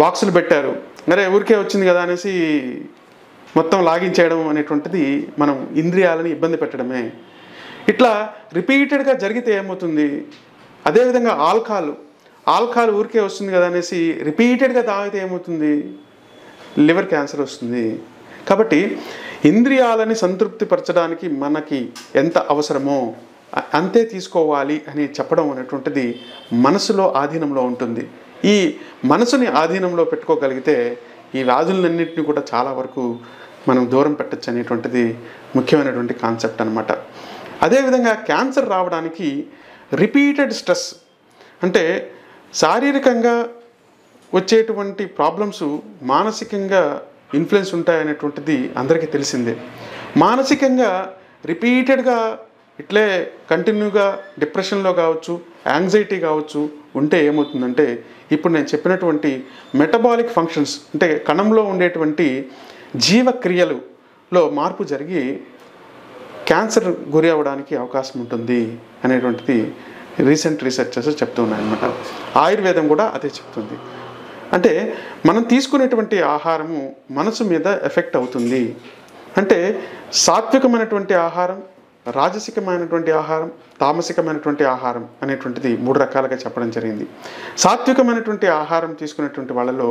S2: బాక్సులు పెట్టారు, అరే ఊరికే వచ్చింది కదా అనేసి మొత్తం లాగించేయడం అనేటువంటిది మనం ఇంద్రియాలని ఇబ్బంది పెట్టడమే. ఇట్లా రిపీటెడ్గా జరిగితే ఏమవుతుంది? అదేవిధంగా ఆల్కహాల్ ఊరికే వస్తుంది కదా అనేసి రిపీటెడ్గా తాగితే ఏమవుతుంది? లివర్ క్యాన్సర్ వస్తుంది. కాబట్టి ఇంద్రియాలని సంతృప్తిపరచడానికి మనకి ఎంత అవసరమో అంతే తీసుకోవాలి అని చెప్పడం అనేటువంటిది మనసులో ఆధీనంలో ఉంటుంది. ఈ మనసుని ఆధీనంలో పెట్టుకోగలిగితే ఈ వ్యాధులన్నింటినీ కూడా చాలా వరకు మనం దూరం పెట్టచ్చు అనేటువంటిది ముఖ్యమైనటువంటి కాన్సెప్ట్ అనమాట. అదేవిధంగా క్యాన్సర్ రావడానికి రిపీటెడ్ స్ట్రెస్, అంటే శారీరకంగా వచ్చేటువంటి ప్రాబ్లమ్స్ మానసికంగా ఇన్ఫ్లుయెన్స్ ఉంటాయనేటువంటిది అందరికీ తెలిసిందే. మానసికంగా రిపీటెడ్గా ఇట్లే కంటిన్యూగా డిప్రెషన్లో కావచ్చు, యాంగ్జైటీ కావచ్చు ఉంటే ఏమవుతుందంటే ఇప్పుడు నేను చెప్పినటువంటి మెటబాలిక్ ఫంక్షన్స్, అంటే కణంలో ఉండేటువంటి జీవక్రియలలో మార్పు జరిగి క్యాన్సర్ గురి అవ్వడానికి అవకాశం ఉంటుంది అనేటువంటిది రీసెంట్ రీసెర్చెస్ చెప్తున్నాయి అన్నమాట. ఆయుర్వేదం కూడా అదే చెప్తుంది. అంటే మనం తీసుకునేటువంటి ఆహారము మనసు మీద ఎఫెక్ట్ అవుతుంది. అంటే సాత్వికమైనటువంటి ఆహారం, రాజసికమైనటువంటి ఆహారం, తామసికమైనటువంటి ఆహారం అనేటువంటిది 3 రకాలుగా చెప్పడం జరిగింది. సాత్వికమైనటువంటి ఆహారం తీసుకునేటువంటి వాళ్ళలో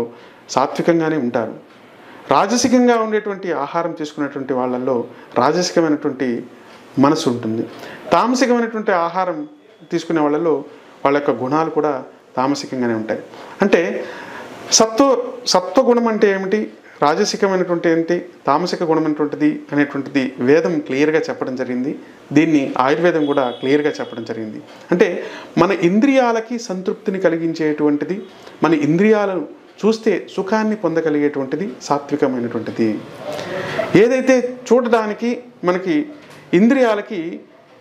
S2: సాత్వికంగానే ఉంటారు. రాజసికంగా ఉండేటువంటి ఆహారం తీసుకునేటువంటి వాళ్ళల్లో రాజసికమైనటువంటి మనసు ఉంటుంది. తామసికమైనటువంటి ఆహారం తీసుకునే వాళ్ళలో వాళ్ళ యొక్క గుణాలు కూడా తామసికంగానే ఉంటాయి. అంటే సత్వగుణం అంటే ఏమిటి, రాజసికమైనటువంటి ఏంటి, తామసిక గుణమైనటువంటిది అనేటువంటిది వేదం క్లియర్గా చెప్పడం జరిగింది. దీన్ని ఆయుర్వేదం కూడా క్లియర్గా చెప్పడం జరిగింది. అంటే మన ఇంద్రియాలకి సంతృప్తిని కలిగించేటువంటిది, మన ఇంద్రియాలను చూస్తే సుఖాన్ని పొందగలిగేటువంటిది సాత్వికమైనటువంటిది. ఏదైతే చూడడానికి మనకి ఇంద్రియాలకి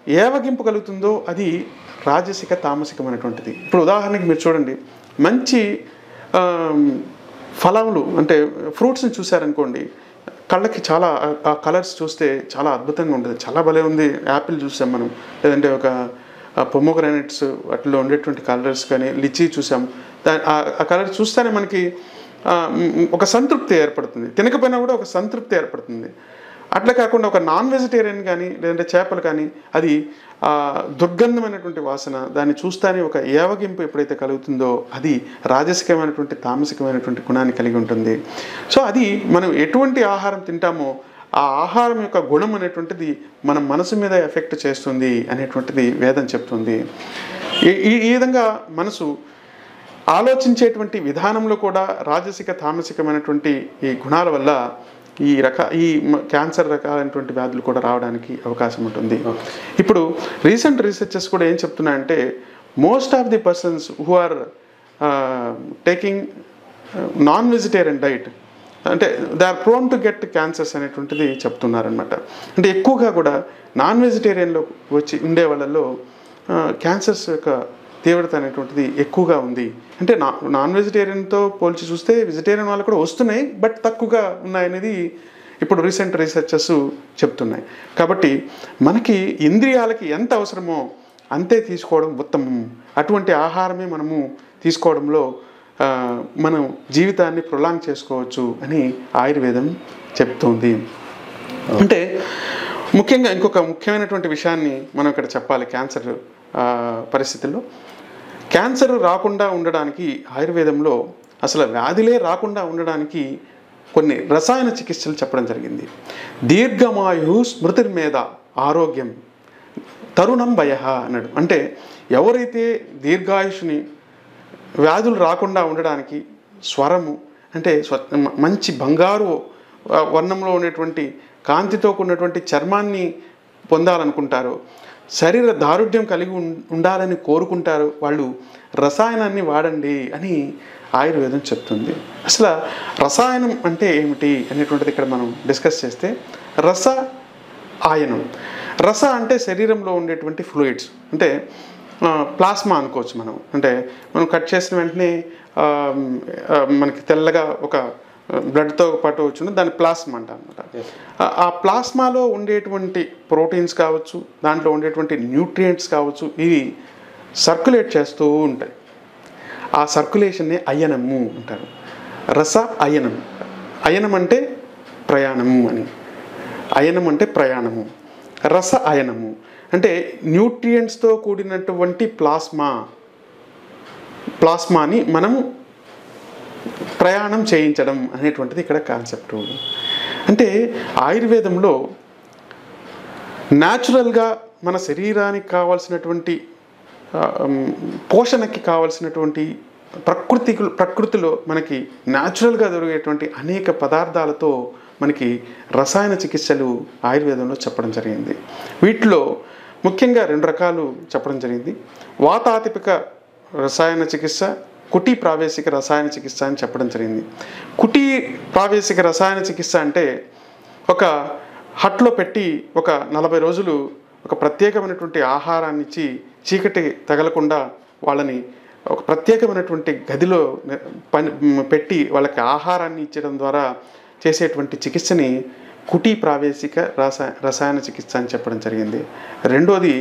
S2: ఏవగింపు కలుగుతుందో అది రాజసిక తామసికమైనటువంటిది. ఇప్పుడు ఉదాహరణకి మీరు చూడండి, మంచి ఫలములు అంటే ఫ్రూట్స్ని చూసారనుకోండి, కళ్ళకి చాలా ఆ కలర్స్ చూస్తే చాలా అద్భుతంగా ఉంటుంది, చాలా భలే ఉంది. యాపిల్ చూసాం మనం, లేదంటే ఒక పొమోగ్రానైట్స్ వాటిలో ఉండేటువంటి కలర్స్ కానీ, లిచీ చూసాం, ఆ కలర్ చూస్తేనే మనకి ఒక సంతృప్తి ఏర్పడుతుంది, తినకపోయినా కూడా ఒక సంతృప్తి ఏర్పడుతుంది. అట్లా కాకుండా ఒక నాన్ వెజిటేరియన్ కానీ లేదంటే చేపలు కానీ అది దుర్గంధమైనటువంటి వాసన, దాన్ని చూస్తానే ఒక ఏవగింపు ఎప్పుడైతే కలుగుతుందో అది రాజసికమైనటువంటి తామసికమైనటువంటి గుణాన్ని కలిగి ఉంటుంది. సో అది మనం ఎటువంటి ఆహారం తింటామో ఆ ఆహారం యొక్క గుణం అనేటువంటిది మన మనసు మీద ఎఫెక్ట్ చేస్తుంది అనేటువంటిది వేదం చెప్తుంది. ఈ విధంగా మనసు ఆలోచించేటువంటి విధానంలో కూడా రాజసిక తామసికమైనటువంటి ఈ గుణాల వల్ల ఈ క్యాన్సర్ రకాలైనటువంటి వ్యాధులు కూడా రావడానికి అవకాశం ఉంటుంది. ఇప్పుడు రీసెంట్ రీసెర్చెస్ కూడా ఏం చెప్తున్నాయంటే most of the persons who are taking non vegetarian diet, అంటే they are prone to get cancers అనేటువంటిది చెప్తున్నారనమాట. అంటే ఎక్కువగా కూడా నాన్ వెజిటేరియన్లో వచ్చి ఉండే వాళ్ళలో క్యాన్సర్స్ యొక్క తీవ్రత అనేటువంటిది ఎక్కువగా ఉంది. అంటే నాన్ వెజిటేరియన్తో పోల్చి చూస్తే వెజిటేరియన్ వాళ్ళు కూడా వస్తున్నాయి, బట్ తక్కువగా ఉన్నాయనేది ఇప్పుడు రీసెంట్ రీసెర్చర్స్ చెప్తున్నాయి. కాబట్టి మనకి ఇంద్రియాలకి ఎంత అవసరమో అంతే తీసుకోవడం ఉత్తమం. అటువంటి ఆహారమే మనము తీసుకోవడంలో మనం జీవితాన్ని ప్రొలాంగ్ చేసుకోవచ్చు అని ఆయుర్వేదం చెప్తుంది. అంటే ముఖ్యంగా ఇంకొక ముఖ్యమైనటువంటి విషయాన్ని మనం ఇక్కడ చెప్పాలి. క్యాన్సర్ పరిస్థితుల్లో క్యాన్సర్ రాకుండా ఉండడానికి ఆయుర్వేదంలో అసలు వ్యాధులే రాకుండా ఉండడానికి కొన్ని రసాయన చికిత్సలు చెప్పడం జరిగింది. దీర్ఘమాయు స్మృతిర్మేధ ఆరోగ్యం తరుణం భయ అన్నాడు. అంటే ఎవరైతే దీర్ఘాయుషుని వ్యాధులు రాకుండా ఉండడానికి స్వరము అంటే మంచి బంగారు వర్ణంలో ఉండేటువంటి కాంతితో కూడినటువంటి చర్మాన్ని పొందాలనుకుంటారో, శరీర దారుఢ్యం కలిగి ఉండాలని కోరుకుంటారు, వాళ్ళు రసాయనాన్ని వాడండి అని ఆయుర్వేదం చెప్తుంది. అసలు రసాయనం అంటే ఏమిటి అనేటువంటిది ఇక్కడ మనం డిస్కస్ చేస్తే, రస ఆయనం. రస అంటే శరీరంలో ఉండేటువంటి ఫ్లూయిడ్స్, అంటే ప్లాస్మా అనుకోవచ్చు మనం. అంటే మనం కట్ చేసిన వెంటనే మనకి తెల్లగా ఒక బ్లడ్తో పాటు వచ్చిన దాన్ని ప్లాస్మా అంట అనమాట. ఆ ప్లాస్మాలో ఉండేటువంటి ప్రోటీన్స్ కావచ్చు, దాంట్లో ఉండేటువంటి న్యూట్రియంట్స్ కావచ్చు, ఇవి సర్క్యులేట్ చేస్తూ ఉంటాయి. ఆ సర్క్యులేషన్ని అయనము అంటారు. రస అయనం. అయనం అంటే ప్రయాణము అని. అయనం అంటే ప్రయాణము. రస అయనము అంటే న్యూట్రియంట్స్తో కూడినటువంటి ప్లాస్మాని మనము ప్రయాణం చేయించడం అనేటువంటిది ఇక్కడ కాన్సెప్టు. అంటే ఆయుర్వేదంలో న్యాచురల్గా మన శరీరానికి కావాల్సినటువంటి పోషణకి కావాల్సినటువంటి ప్రకృతిలో మనకి న్యాచురల్గా దొరికేటువంటి అనేక పదార్థాలతో మనకి రసాయన చికిత్సలు ఆయుర్వేదంలో చెప్పడం జరిగింది. వీటిలో ముఖ్యంగా 2 రకాలు చెప్పడం జరిగింది. వాతాతిపిక రసాయన చికిత్స, కుటీ ప్రావేశిక రసాయన చికిత్స అని చెప్పడం జరిగింది. కుటీ ప్రావేశిక రసాయన చికిత్స అంటే ఒక హట్లో పెట్టి ఒక 40 రోజులు ఒక ప్రత్యేకమైనటువంటి ఆహారాన్ని ఇచ్చి చీకటి తగలకుండా వాళ్ళని ఒక ప్రత్యేకమైనటువంటి గదిలో పెట్టి వాళ్ళకి ఆహారాన్ని ఇచ్చడం ద్వారా చేసేటువంటి చికిత్సని కుటీ ప్రావేశిక రసాయన చికిత్స అని చెప్పడం జరిగింది. రెండోది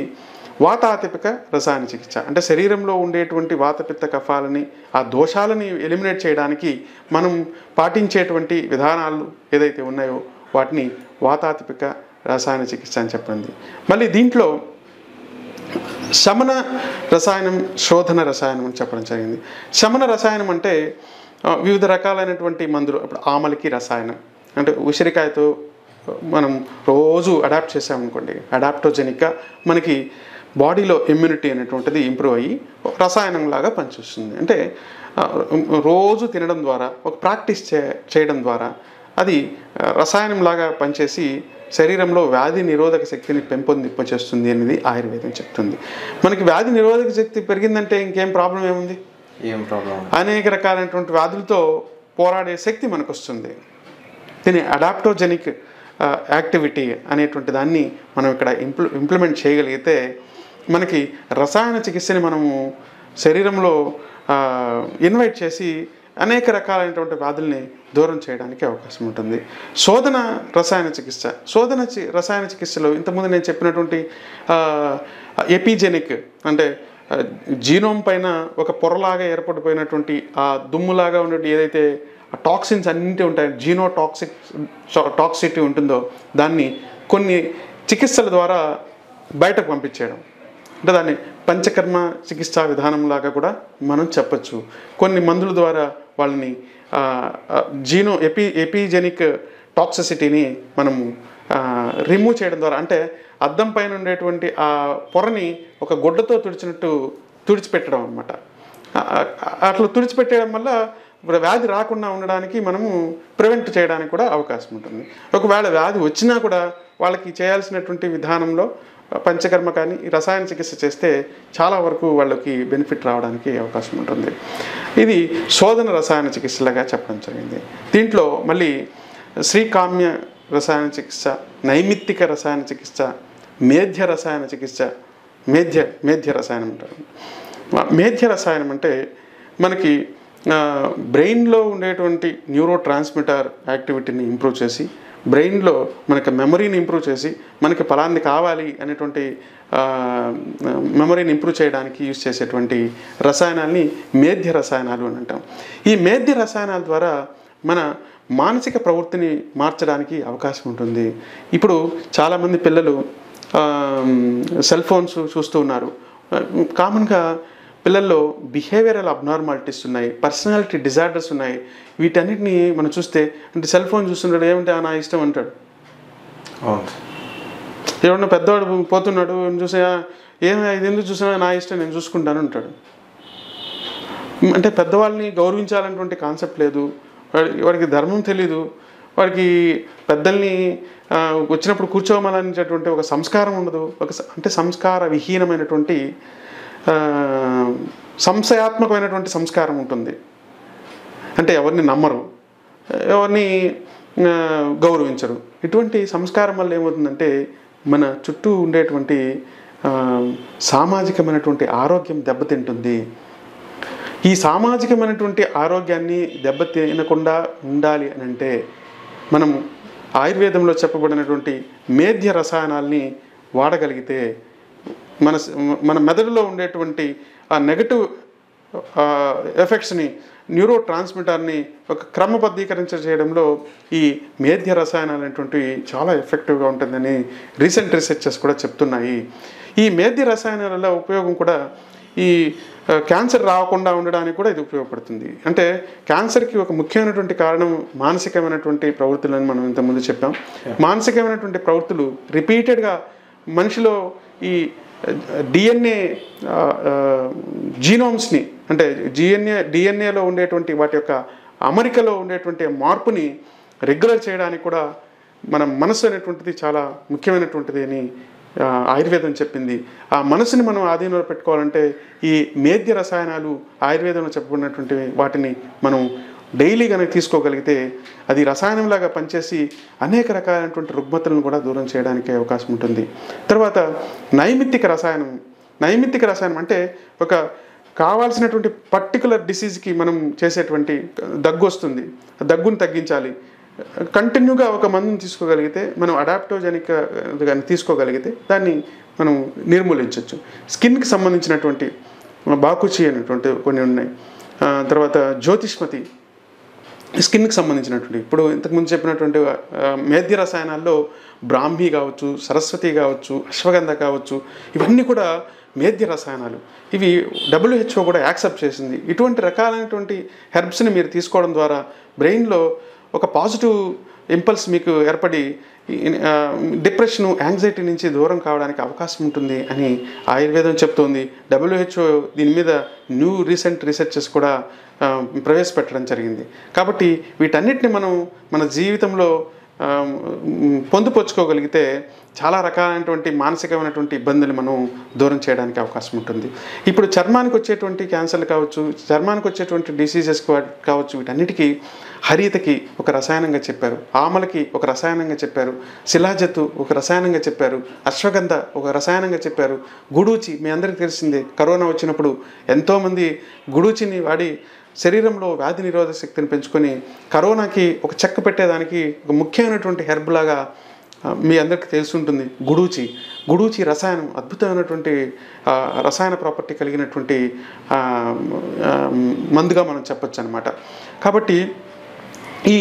S2: వాతాతిపిక రసాయన చికిత్స. అంటే శరీరంలో ఉండేటువంటి వాతపిత్త కఫాలని, ఆ దోషాలని ఎలిమినేట్ చేయడానికి మనం పాటించేటువంటి విధానాలు ఏదైతే ఉన్నాయో వాటిని వాతాతిపిక రసాయన చికిత్స అని చెప్పింది. మళ్ళీ దీంట్లో శమన రసాయనం, శోధన రసాయనం అని చెప్పడం జరిగింది. శమన రసాయనం అంటే వివిధ రకాలైనటువంటి మందులు. ఇప్పుడు ఆమలికి రసాయనం అంటే ఉసిరికాయతో మనం రోజు అడాప్ట్ చేసామనుకోండి, అడాప్టోజెనిక్గా మనకి బాడీలో ఇమ్యూనిటీ అనేటువంటిది ఇంప్రూవ్ అయ్యి రసాయనంలాగా పనిచేస్తుంది. అంటే రోజు తినడం ద్వారా, ఒక ప్రాక్టీస్ చేయడం ద్వారా అది రసాయనంలాగా పనిచేసి శరీరంలో వ్యాధి నిరోధక శక్తిని పెంపొందింపచేస్తుంది అనేది ఆయుర్వేదం చెప్తుంది. మనకి వ్యాధి నిరోధక శక్తి పెరిగిందంటే ఇంకేం ప్రాబ్లం ఏముంది?
S1: ఏం ప్రాబ్లం?
S2: అనేక రకాలైనటువంటి వ్యాధులతో పోరాడే శక్తి మనకు వస్తుంది. దీని అడాప్టోజెనిక్ యాక్టివిటీ అనేటువంటి దాన్ని మనం ఇక్కడ ఇంప్లిమెంట్ చేయగలిగితే మనకి రసాయన చికిత్సని మనము శరీరంలో ఇన్వైట్ చేసి అనేక రకాలైనటువంటి వ్యాధుల్ని దూరం చేయడానికి అవకాశం ఉంటుంది. శోధన రసాయన చికిత్స. రసాయన చికిత్సలో ఇంతకుముందు నేను చెప్పినటువంటి ఎపిజెనిక్ అంటే జీనోమ్ పైన ఒక పొరలాగా ఏర్పడిపోయినటువంటి ఆ దుమ్ములాగా ఉన్నటువంటి ఏదైతే టాక్సిన్స్ అన్నింటి ఉంటాయి, టాక్సిటీ ఉంటుందో దాన్ని కొన్ని చికిత్సల ద్వారా బయటకు పంపించేయడం. అంటే దాన్ని పంచకర్మ చికిత్సా విధానంలాగా కూడా మనం చెప్పచ్చు. కొన్ని మందుల ద్వారా వాళ్ళని ఎపిజెనిక్ టాక్సిసిటీని మనము రిమూవ్ చేయడం ద్వారా, అంటే అద్దం పైన ఉండేటువంటి ఆ పొరని ఒక గుడ్డతో తుడిచినట్టు తుడిచిపెట్టడం అనమాట. అట్లా తుడిచిపెట్టడం వల్ల వ్యాధి రాకుండా ఉండడానికి మనము ప్రివెంట్ చేయడానికి కూడా అవకాశం ఉంటుంది. ఒకవేళ వ్యాధి వచ్చినా కూడా వాళ్ళకి చేయాల్సినటువంటి విధానంలో పంచకర్మ కానీ రసాయన చికిత్స చేస్తే చాలా వరకు వాళ్ళకి బెనిఫిట్ రావడానికి అవకాశం ఉంటుంది. ఇది శోధన రసాయన చికిత్సలాగా చెప్పడం జరిగింది. దీంట్లో మళ్ళీ శ్రీకామ్య రసాయన చికిత్స, నైమిత్తిక రసాయన చికిత్స, మేధ్య రసాయన చికిత్స, మేధ్య రసాయనం అంటారు. మేధ్య రసాయనం అంటే మనకి బ్రెయిన్లో ఉండేటువంటి న్యూరో ట్రాన్స్మిటర్ యాక్టివిటీని ఇంప్రూవ్ చేసి, బ్రెయిన్లో మనకి మెమరీని ఇంప్రూవ్ చేసి, మనకి ఫలాన్ని కావాలి అనేటువంటి మెమరీని ఇంప్రూవ్ చేయడానికి యూజ్ చేసేటువంటి రసాయనాల్ని మేధ్య రసాయనాలు అని అంటాం. ఈ మేధ్య రసాయనాల ద్వారా మన మానసిక ప్రవృత్తిని మార్చడానికి అవకాశం ఉంటుంది. ఇప్పుడు చాలామంది పిల్లలు సెల్ ఫోన్స్ చూస్తూ ఉన్నారు. కామన్గా పిల్లల్లో బిహేవియరల్ అబ్నార్మాలిటీస్ ఉన్నాయి, పర్సనాలిటీ డిజార్డర్స్ ఉన్నాయి. వీటన్నిటిని మనం చూస్తే అంటే సెల్ ఫోన్ చూస్తున్నాడు, ఏమంటే నా ఇష్టం అంటాడు. ఎవరన్నా పెద్దవాడు పోతున్నాడు చూసా, ఇది ఎందుకు చూసినా నా ఇష్టం, నేను చూసుకుంటాను అంటాడు. అంటే పెద్దవాళ్ళని గౌరవించాలన్నటువంటి కాన్సెప్ట్ లేదు, వాడికి ధర్మం తెలీదు, వాడికి పెద్దల్ని వచ్చినప్పుడు కూర్చోమనేటటువంటి ఒక సంస్కారం ఉండదు. అంటే సంస్కార విహీనమైనటువంటి సంశయాత్మకమైనటువంటి సంస్కారం ఉంటుంది. అంటే ఎవరిని నమ్మరు, ఎవరిని గౌరవించరు. ఇటువంటి సంస్కారం వల్ల ఏమవుతుందంటే మన చుట్టూ ఉండేటువంటి సామాజికమైనటువంటి ఆరోగ్యం దెబ్బతింటుంది. ఈ సామాజికమైనటువంటి ఆరోగ్యాన్ని దెబ్బతినకుండా ఉండాలి అని అంటే మనం ఆయుర్వేదంలో చెప్పబడినటువంటి మేధ్య రసాయనాల్ని వాడగలిగితే మన మెదడులో ఉండేటువంటి ఆ నెగటివ్ ఎఫెక్ట్స్ని, న్యూరో ట్రాన్స్మిటర్ని ఒక క్రమబద్ధీకరించ చేయడంలో ఈ మేధ్య రసాయనాలు అనేటువంటివి చాలా ఎఫెక్టివ్గా ఉంటుందని రీసెంట్ రీసెర్చెస్ కూడా చెప్తున్నాయి. ఈ మేధ్య రసాయనాల ఉపయోగం కూడా ఈ క్యాన్సర్ రాకుండా ఉండడానికి కూడా ఇది ఉపయోగపడుతుంది. అంటే క్యాన్సర్కి ఒక ముఖ్యమైనటువంటి కారణం మానసికమైనటువంటి ప్రవృత్తులని మనం ఇంతకుముందు చెప్పాం. మానసికమైనటువంటి ప్రవృత్తులు రిపీటెడ్గా మనిషిలో ఈ డిఎన్ఏ జీనోమ్స్ని, అంటే డిఎన్ఏలో ఉండేటువంటి వాటి యొక్క అమరికలో ఉండేటువంటి మార్పుని రెగ్యులర్ చేయడానికి కూడా మన మనసు అనేటువంటిది చాలా ముఖ్యమైనటువంటిది అని ఆయుర్వేదం చెప్పింది. ఆ మనసుని మనం ఆధీనంలో పెట్టుకోవాలంటే ఈ మేధ్య రసాయనాలు ఆయుర్వేదంలో చెప్పబడినటువంటి వాటిని మనం డైలీ కనుక తీసుకోగలిగితే అది రసాయనంలాగా పనిచేసి అనేక రకాలైనటువంటి రుగ్మతలను కూడా దూరం చేయడానికి అవకాశం ఉంటుంది. తర్వాత నైమిత్తిక రసాయనం అంటే ఒక కావాల్సినటువంటి పర్టికులర్ డిసీజ్కి మనం చేసేటువంటి దగ్గు వస్తుంది, దగ్గును తగ్గించాలి, కంటిన్యూగా ఒక మందుని తీసుకోగలిగితే, మనం అడాప్టోజెనిక్ కానీ తీసుకోగలిగితే దాన్ని మనం నిర్మూలించవచ్చు. స్కిన్కి సంబంధించినటువంటి బాకుచి అనేటువంటి కొన్ని ఉన్నాయి. తర్వాత జ్యోతిష్మతి స్కిన్కి సంబంధించినటువంటి, ఇప్పుడు ఇంతకుముందు చెప్పినటువంటి మేధ్య రసాయనాల్లో బ్రాహ్మి కావచ్చు, సరస్వతి కావచ్చు, అశ్వగంధ కావచ్చు, ఇవన్నీ కూడా మేధ్య రసాయనాలు. ఇవి WHO కూడా యాక్సెప్ట్ చేసింది. ఇటువంటి రకాలైనటువంటి హెర్బ్స్ని మీరు తీసుకోవడం ద్వారా బ్రెయిన్లో ఒక పాజిటివ్ ఇంపల్స్ మీకు ఏర్పడి డిప్రెషను, యాంగ్జైటీ నుంచి దూరం కావడానికి అవకాశం ఉంటుంది అని ఆయుర్వేదం చెప్తోంది. WHO దీని మీద రీసెంట్ రీసెర్చెస్ కూడా ప్రవేశపెట్టడం జరిగింది. కాబట్టి వీటన్నిటిని మనం మన జీవితంలో పొందుపరుచుకోగలిగితే చాలా రకాలైనటువంటి మానసికమైనటువంటి ఇబ్బందులు మనం దూరం చేయడానికి అవకాశం ఉంటుంది. ఇప్పుడు చర్మానికి వచ్చేటువంటి క్యాన్సర్లు కావచ్చు, చర్మానికి వచ్చేటువంటి డిసీజెస్ కావచ్చు, వీటన్నిటికీ హరితకి ఒక రసాయనంగా చెప్పారు, ఆమలకి ఒక రసాయనంగా చెప్పారు, శిలాజత్తు ఒక రసాయనంగా చెప్పారు, అశ్వగంధ ఒక రసాయనంగా చెప్పారు, గుడూచి మీ అందరికీ తెలిసిందే. కరోనా వచ్చినప్పుడు ఎంతోమంది గుడూచిని వాడి శరీరంలో వ్యాధి నిరోధక శక్తిని పెంచుకొని కరోనాకి ఒక చెక్క పెట్టేదానికి ఒక ముఖ్యమైనటువంటి హెర్బ్ లాగా మీ అందరికీ తెలుసుంటుంది గుడూచి రసాయనం, అద్భుతమైనటువంటి రసాయన ప్రాపర్టీ కలిగినటువంటి మందుగా మనం చెప్పొచ్చు అనమాట. కాబట్టి ఈ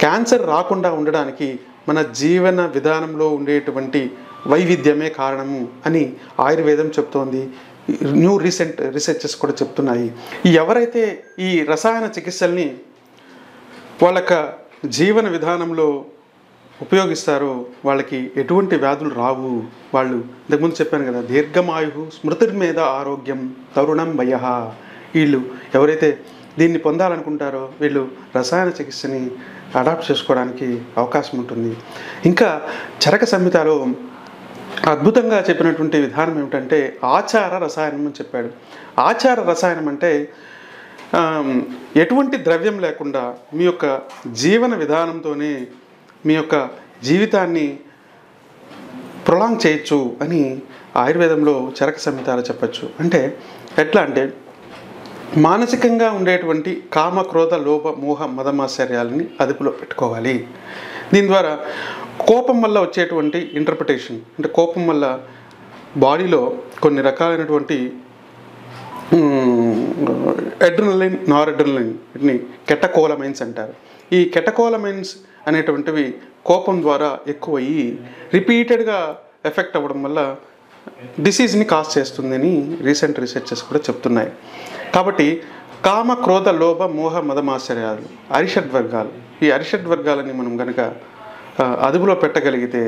S2: క్యాన్సర్ రాకుండా ఉండడానికి మన జీవన విధానంలో ఉండేటువంటి వైవిధ్యమే కారణము అని ఆయుర్వేదం చెప్తోంది. రీసెంట్ రీసెర్చెస్ కూడా చెప్తున్నాయి. ఎవరైతే ఈ రసాయన చికిత్సల్ని వాళ్ళ జీవన విధానంలో ఉపయోగిస్తారో వాళ్ళకి ఎటువంటి వ్యాధులు రావు. వాళ్ళు ఇంతకుముందు చెప్పాను కదా, దీర్ఘమాయు స్మృతిర్మేధ ఆరోగ్యం తరుణం వయః. వీళ్ళు ఎవరైతే దీన్ని పొందాలనుకుంటారో వీళ్ళు రసాయన చికిత్సని అడాప్ట్ చేసుకోవడానికి అవకాశం ఉంటుంది. ఇంకా చరక సంహితలో అద్భుతంగా చెప్పినటువంటి విధానం ఏమిటంటే ఆచార రసాయనం అని చెప్పాడు. ఆచార రసాయనం అంటే ఎటువంటి ద్రవ్యం లేకుండా మీ యొక్క జీవన విధానంతోనే మీ యొక్క జీవితాన్ని ప్రొలాంగ్ చేయొచ్చు అని ఆయుర్వేదంలో చరక సంహితలో చెప్పచ్చు. అంటే ఎట్లా అంటే మానసికంగా ఉండేటువంటి కామ, క్రోధ, లోభ, మోహ, మదమాశ్చర్యాలని అదుపులో పెట్టుకోవాలి. దీని ద్వారా కోపం వల్ల వచ్చేటువంటి ఇంటర్ప్రిటేషన్, అంటే కోపం వల్ల బాడీలో కొన్ని రకాలైనటువంటి అడ్రినలిన్, నార్ అడ్రినలిన్, వీటిని కెటకోలమైన్స్ అంటారు. ఈ కెటకోలమైన్స్ అనేటువంటివి కోపం ద్వారా ఎక్కువయ్యి రిపీటెడ్గా ఎఫెక్ట్ అవ్వడం వల్ల డిసీజ్ని కాజ్ చేస్తుందని రీసెంట్ రీసెర్చెస్ కూడా చెప్తున్నాయి. కాబట్టి కామ, క్రోధ, లోభ, మోహ, మదమాశ్చర్యాలు అరిషడ్ వర్గాలు, ఈ అరిషడ్ వర్గాలని మనం కనుక అదుపులో పెట్టగలిగితే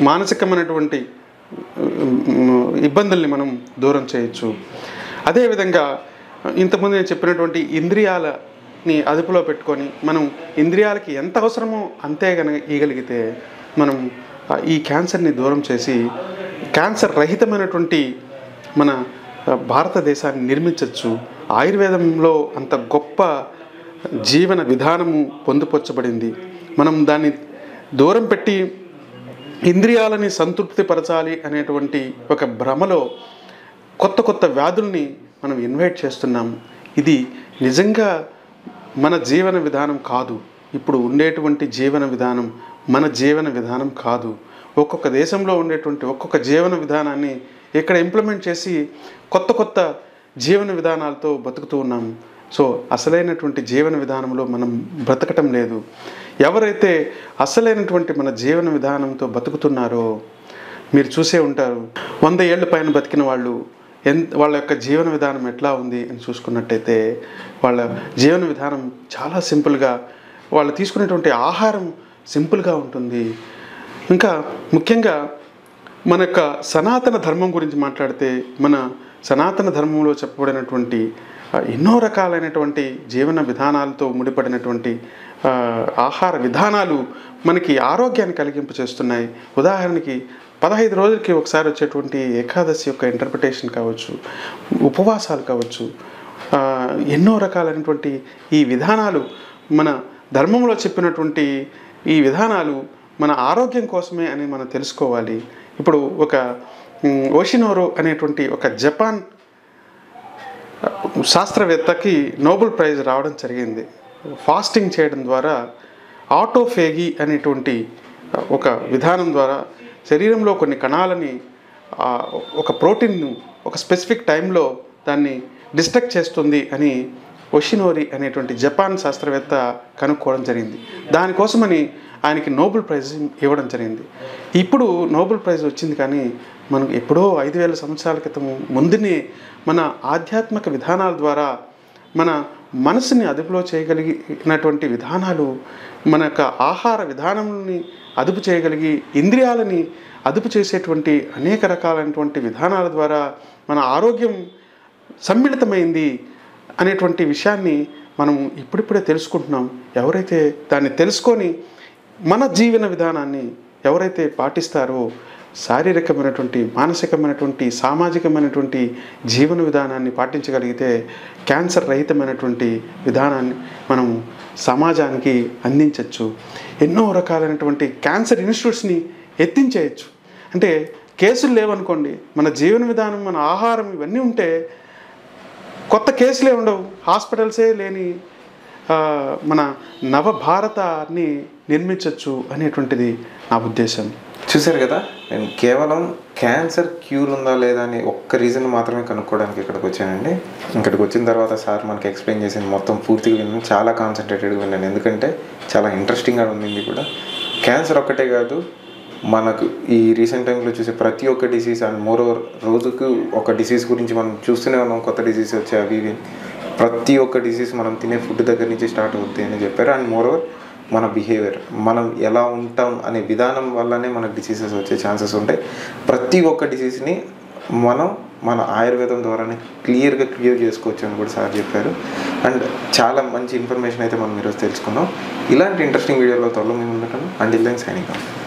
S2: మానసికమైనటువంటి ఇబ్బందుల్ని మనం దూరం చేయొచ్చు. అదేవిధంగా ఇంతకుముందు నేను చెప్పినటువంటి ఇంద్రియాలని అదుపులో పెట్టుకొని మనం ఇంద్రియాలకి ఎంత అవసరమో అంతే కనుక ఇవ్వగలిగితే మనం ఈ క్యాన్సర్ని దూరం చేసి క్యాన్సర్ రహితమైనటువంటి మన భారతదేశాన్ని నిర్మించవచ్చు. ఆయుర్వేదంలో అంత గొప్ప జీవన విధానము పొందుపరచబడింది. మనం దాన్ని దూరం పెట్టి ఇంద్రియాలని సంతృప్తిపరచాలి అనేటువంటి ఒక భ్రమలో కొత్త కొత్త వ్యాధుల్ని మనం ఇన్వైట్ చేస్తున్నాం. ఇది నిజంగా మన జీవన విధానం కాదు. ఇప్పుడు ఉండేటువంటి జీవన విధానం మన జీవన విధానం కాదు. ఒక్కొక్క దేశంలో ఉండేటువంటి ఒక్కొక్క జీవన విధానాన్ని ఇక్కడ ఇంప్లిమెంట్ చేసి కొత్త కొత్త జీవన విధానాలతో బతుకుతూ ఉన్నాం. సో అసలైనటువంటి జీవన విధానంలో మనం బ్రతకటం లేదు. ఎవరైతే అసలైనటువంటి మన జీవన విధానంతో బతుకుతున్నారో మీరు చూసే ఉంటారు. 100 ఏళ్ళ పైన బతికిన వాళ్ళు వాళ్ళ యొక్క జీవన విధానం ఎట్లా ఉంది అని చూసుకున్నట్టయితే వాళ్ళ జీవన విధానం చాలా సింపుల్గా, వాళ్ళు తీసుకునేటువంటి ఆహారం సింపుల్గా ఉంటుంది. ఇంకా ముఖ్యంగా మన యొక్క సనాతన ధర్మం గురించి మాట్లాడితే మన సనాతన ధర్మంలో చెప్పబడినటువంటి ఎన్నో రకాలైనటువంటి జీవన విధానాలతో ముడిపడినటువంటి ఆహార విధానాలు మనకి ఆరోగ్యాన్ని కలిగింపు చేస్తున్నాయి. ఉదాహరణకి 15 రోజులకి ఒకసారి వచ్చేటువంటి ఏకాదశి యొక్క ఇంటర్ప్రిటేషన్ కావచ్చు, ఉపవాసాలు కావచ్చు, ఎన్నో రకాలైనటువంటి ఈ విధానాలు మన ధర్మంలో చెప్పినటువంటి ఈ విధానాలు మన ఆరోగ్యం కోసమే అని మనం తెలుసుకోవాలి. ఇప్పుడు ఒక ఓషినోరో అనేటువంటి ఒక జపాన్ శాస్త్రవేత్తకి నోబెల్ ప్రైజ్ రావడం జరిగింది. ఫాస్టింగ్ చేయడం ద్వారా ఆటోఫేగి అనేటువంటి ఒక విధానం ద్వారా శరీరంలో కొన్ని కణాలని ఒక ప్రోటీన్ను ఒక స్పెసిఫిక్ టైంలో దాన్ని డిస్ట్రక్ట్ చేస్తుంది అని ఓషినోరి అనేటువంటి జపాన్ శాస్త్రవేత్త కనుక్కోవడం జరిగింది. దానికోసమని ఆయనకి నోబెల్ ప్రైజ్ ఇవ్వడం జరిగింది. ఇప్పుడు నోబెల్ ప్రైజ్ వచ్చింది, కానీ మనం ఎప్పుడో 5000 సంవత్సరాల క్రితం ముందునే మన ఆధ్యాత్మిక విధానాల ద్వారా మన మనసుని అదుపులో చేయగలిగినటువంటి విధానాలు, మన యొక్క ఆహార విధానాన్ని అదుపు చేయగలిగి ఇంద్రియాలని అదుపు చేసేటువంటి అనేక రకాలైనటువంటి విధానాల ద్వారా మన ఆరోగ్యం సమ్మిళితమైంది అనేటువంటి విషయాన్ని మనం ఇప్పుడిప్పుడే తెలుసుకుంటున్నాం. ఎవరైతే దాన్ని తెలుసుకొని మన జీవన విధానాన్ని ఎవరైతే పాటిస్తారో శారీరకమైనటువంటి, మానసికమైనటువంటి, సామాజికమైనటువంటి జీవన విధానాన్ని పాటించగలిగితే క్యాన్సర్ రహితమైనటువంటి విధానాన్ని మనం సమాజానికి అందించవచ్చు. ఎన్నో రకాలైనటువంటి క్యాన్సర్ ఇన్స్టిట్యూట్స్ని ఎత్తించేయచ్చు. అంటే కేసులు లేవనుకోండి, మన జీవన విధానం, మన ఆహారం ఇవన్నీ ఉంటే కొత్త కేసులే ఉండవు, హాస్పిటల్సే లేని మన నవభారతాన్ని నిర్మించవచ్చు అనేటువంటిది నా ఉద్దేశం.
S1: చూశారు కదా, నేను కేవలం క్యాన్సర్ క్యూర్ ఉందా లేదా అని ఒక్క రీజన్ మాత్రమే కనుక్కోవడానికి ఇక్కడికి వచ్చానండి. ఇక్కడికి వచ్చిన తర్వాత సార్ మనకి ఎక్స్ప్లెయిన్ చేసింది మొత్తం పూర్తిగా విన్నాను, చాలా కాన్సన్ట్రేటెడ్గా విన్నాను, ఎందుకంటే చాలా ఇంట్రెస్టింగ్గా ఉంది కూడా. క్యాన్సర్ ఒక్కటే కాదు, మనకు ఈ రీసెంట్ టైంలో చూసే ప్రతి ఒక్క డిసీజ్ అండ్ మోర్ ఓవర్ రోజుకు ఒక డిసీజ్ గురించి మనం చూస్తూనే ఉన్నాం. కొత్త డిసీజ్ వచ్చాయి, అవి ఇవి ప్రతి ఒక్క డిసీజ్ మనం తినే ఫుడ్ దగ్గర నుంచి స్టార్ట్ అవుతుంది అని చెప్పారు. అండ్ మోర్ ఓవర్ మన బిహేవియర్, మనం ఎలా ఉంటాం అనే విధానం వల్లనే మనకు డిసీజెస్ వచ్చే ఛాన్సెస్ ఉంటాయి. ప్రతి ఒక్క డిసీజ్ని మనం మన ఆయుర్వేదం ద్వారానే క్లియర్ చేసుకోవచ్చు అని కూడా సార్ చెప్పారు. అండ్ చాలా మంచి ఇన్ఫర్మేషన్ అయితే మనం ఈరోజు తెలుసుకున్నాం. ఇలాంటి ఇంట్రెస్టింగ్ వీడియోలో త్వరలో మేము ఉండటం. Until then signing of.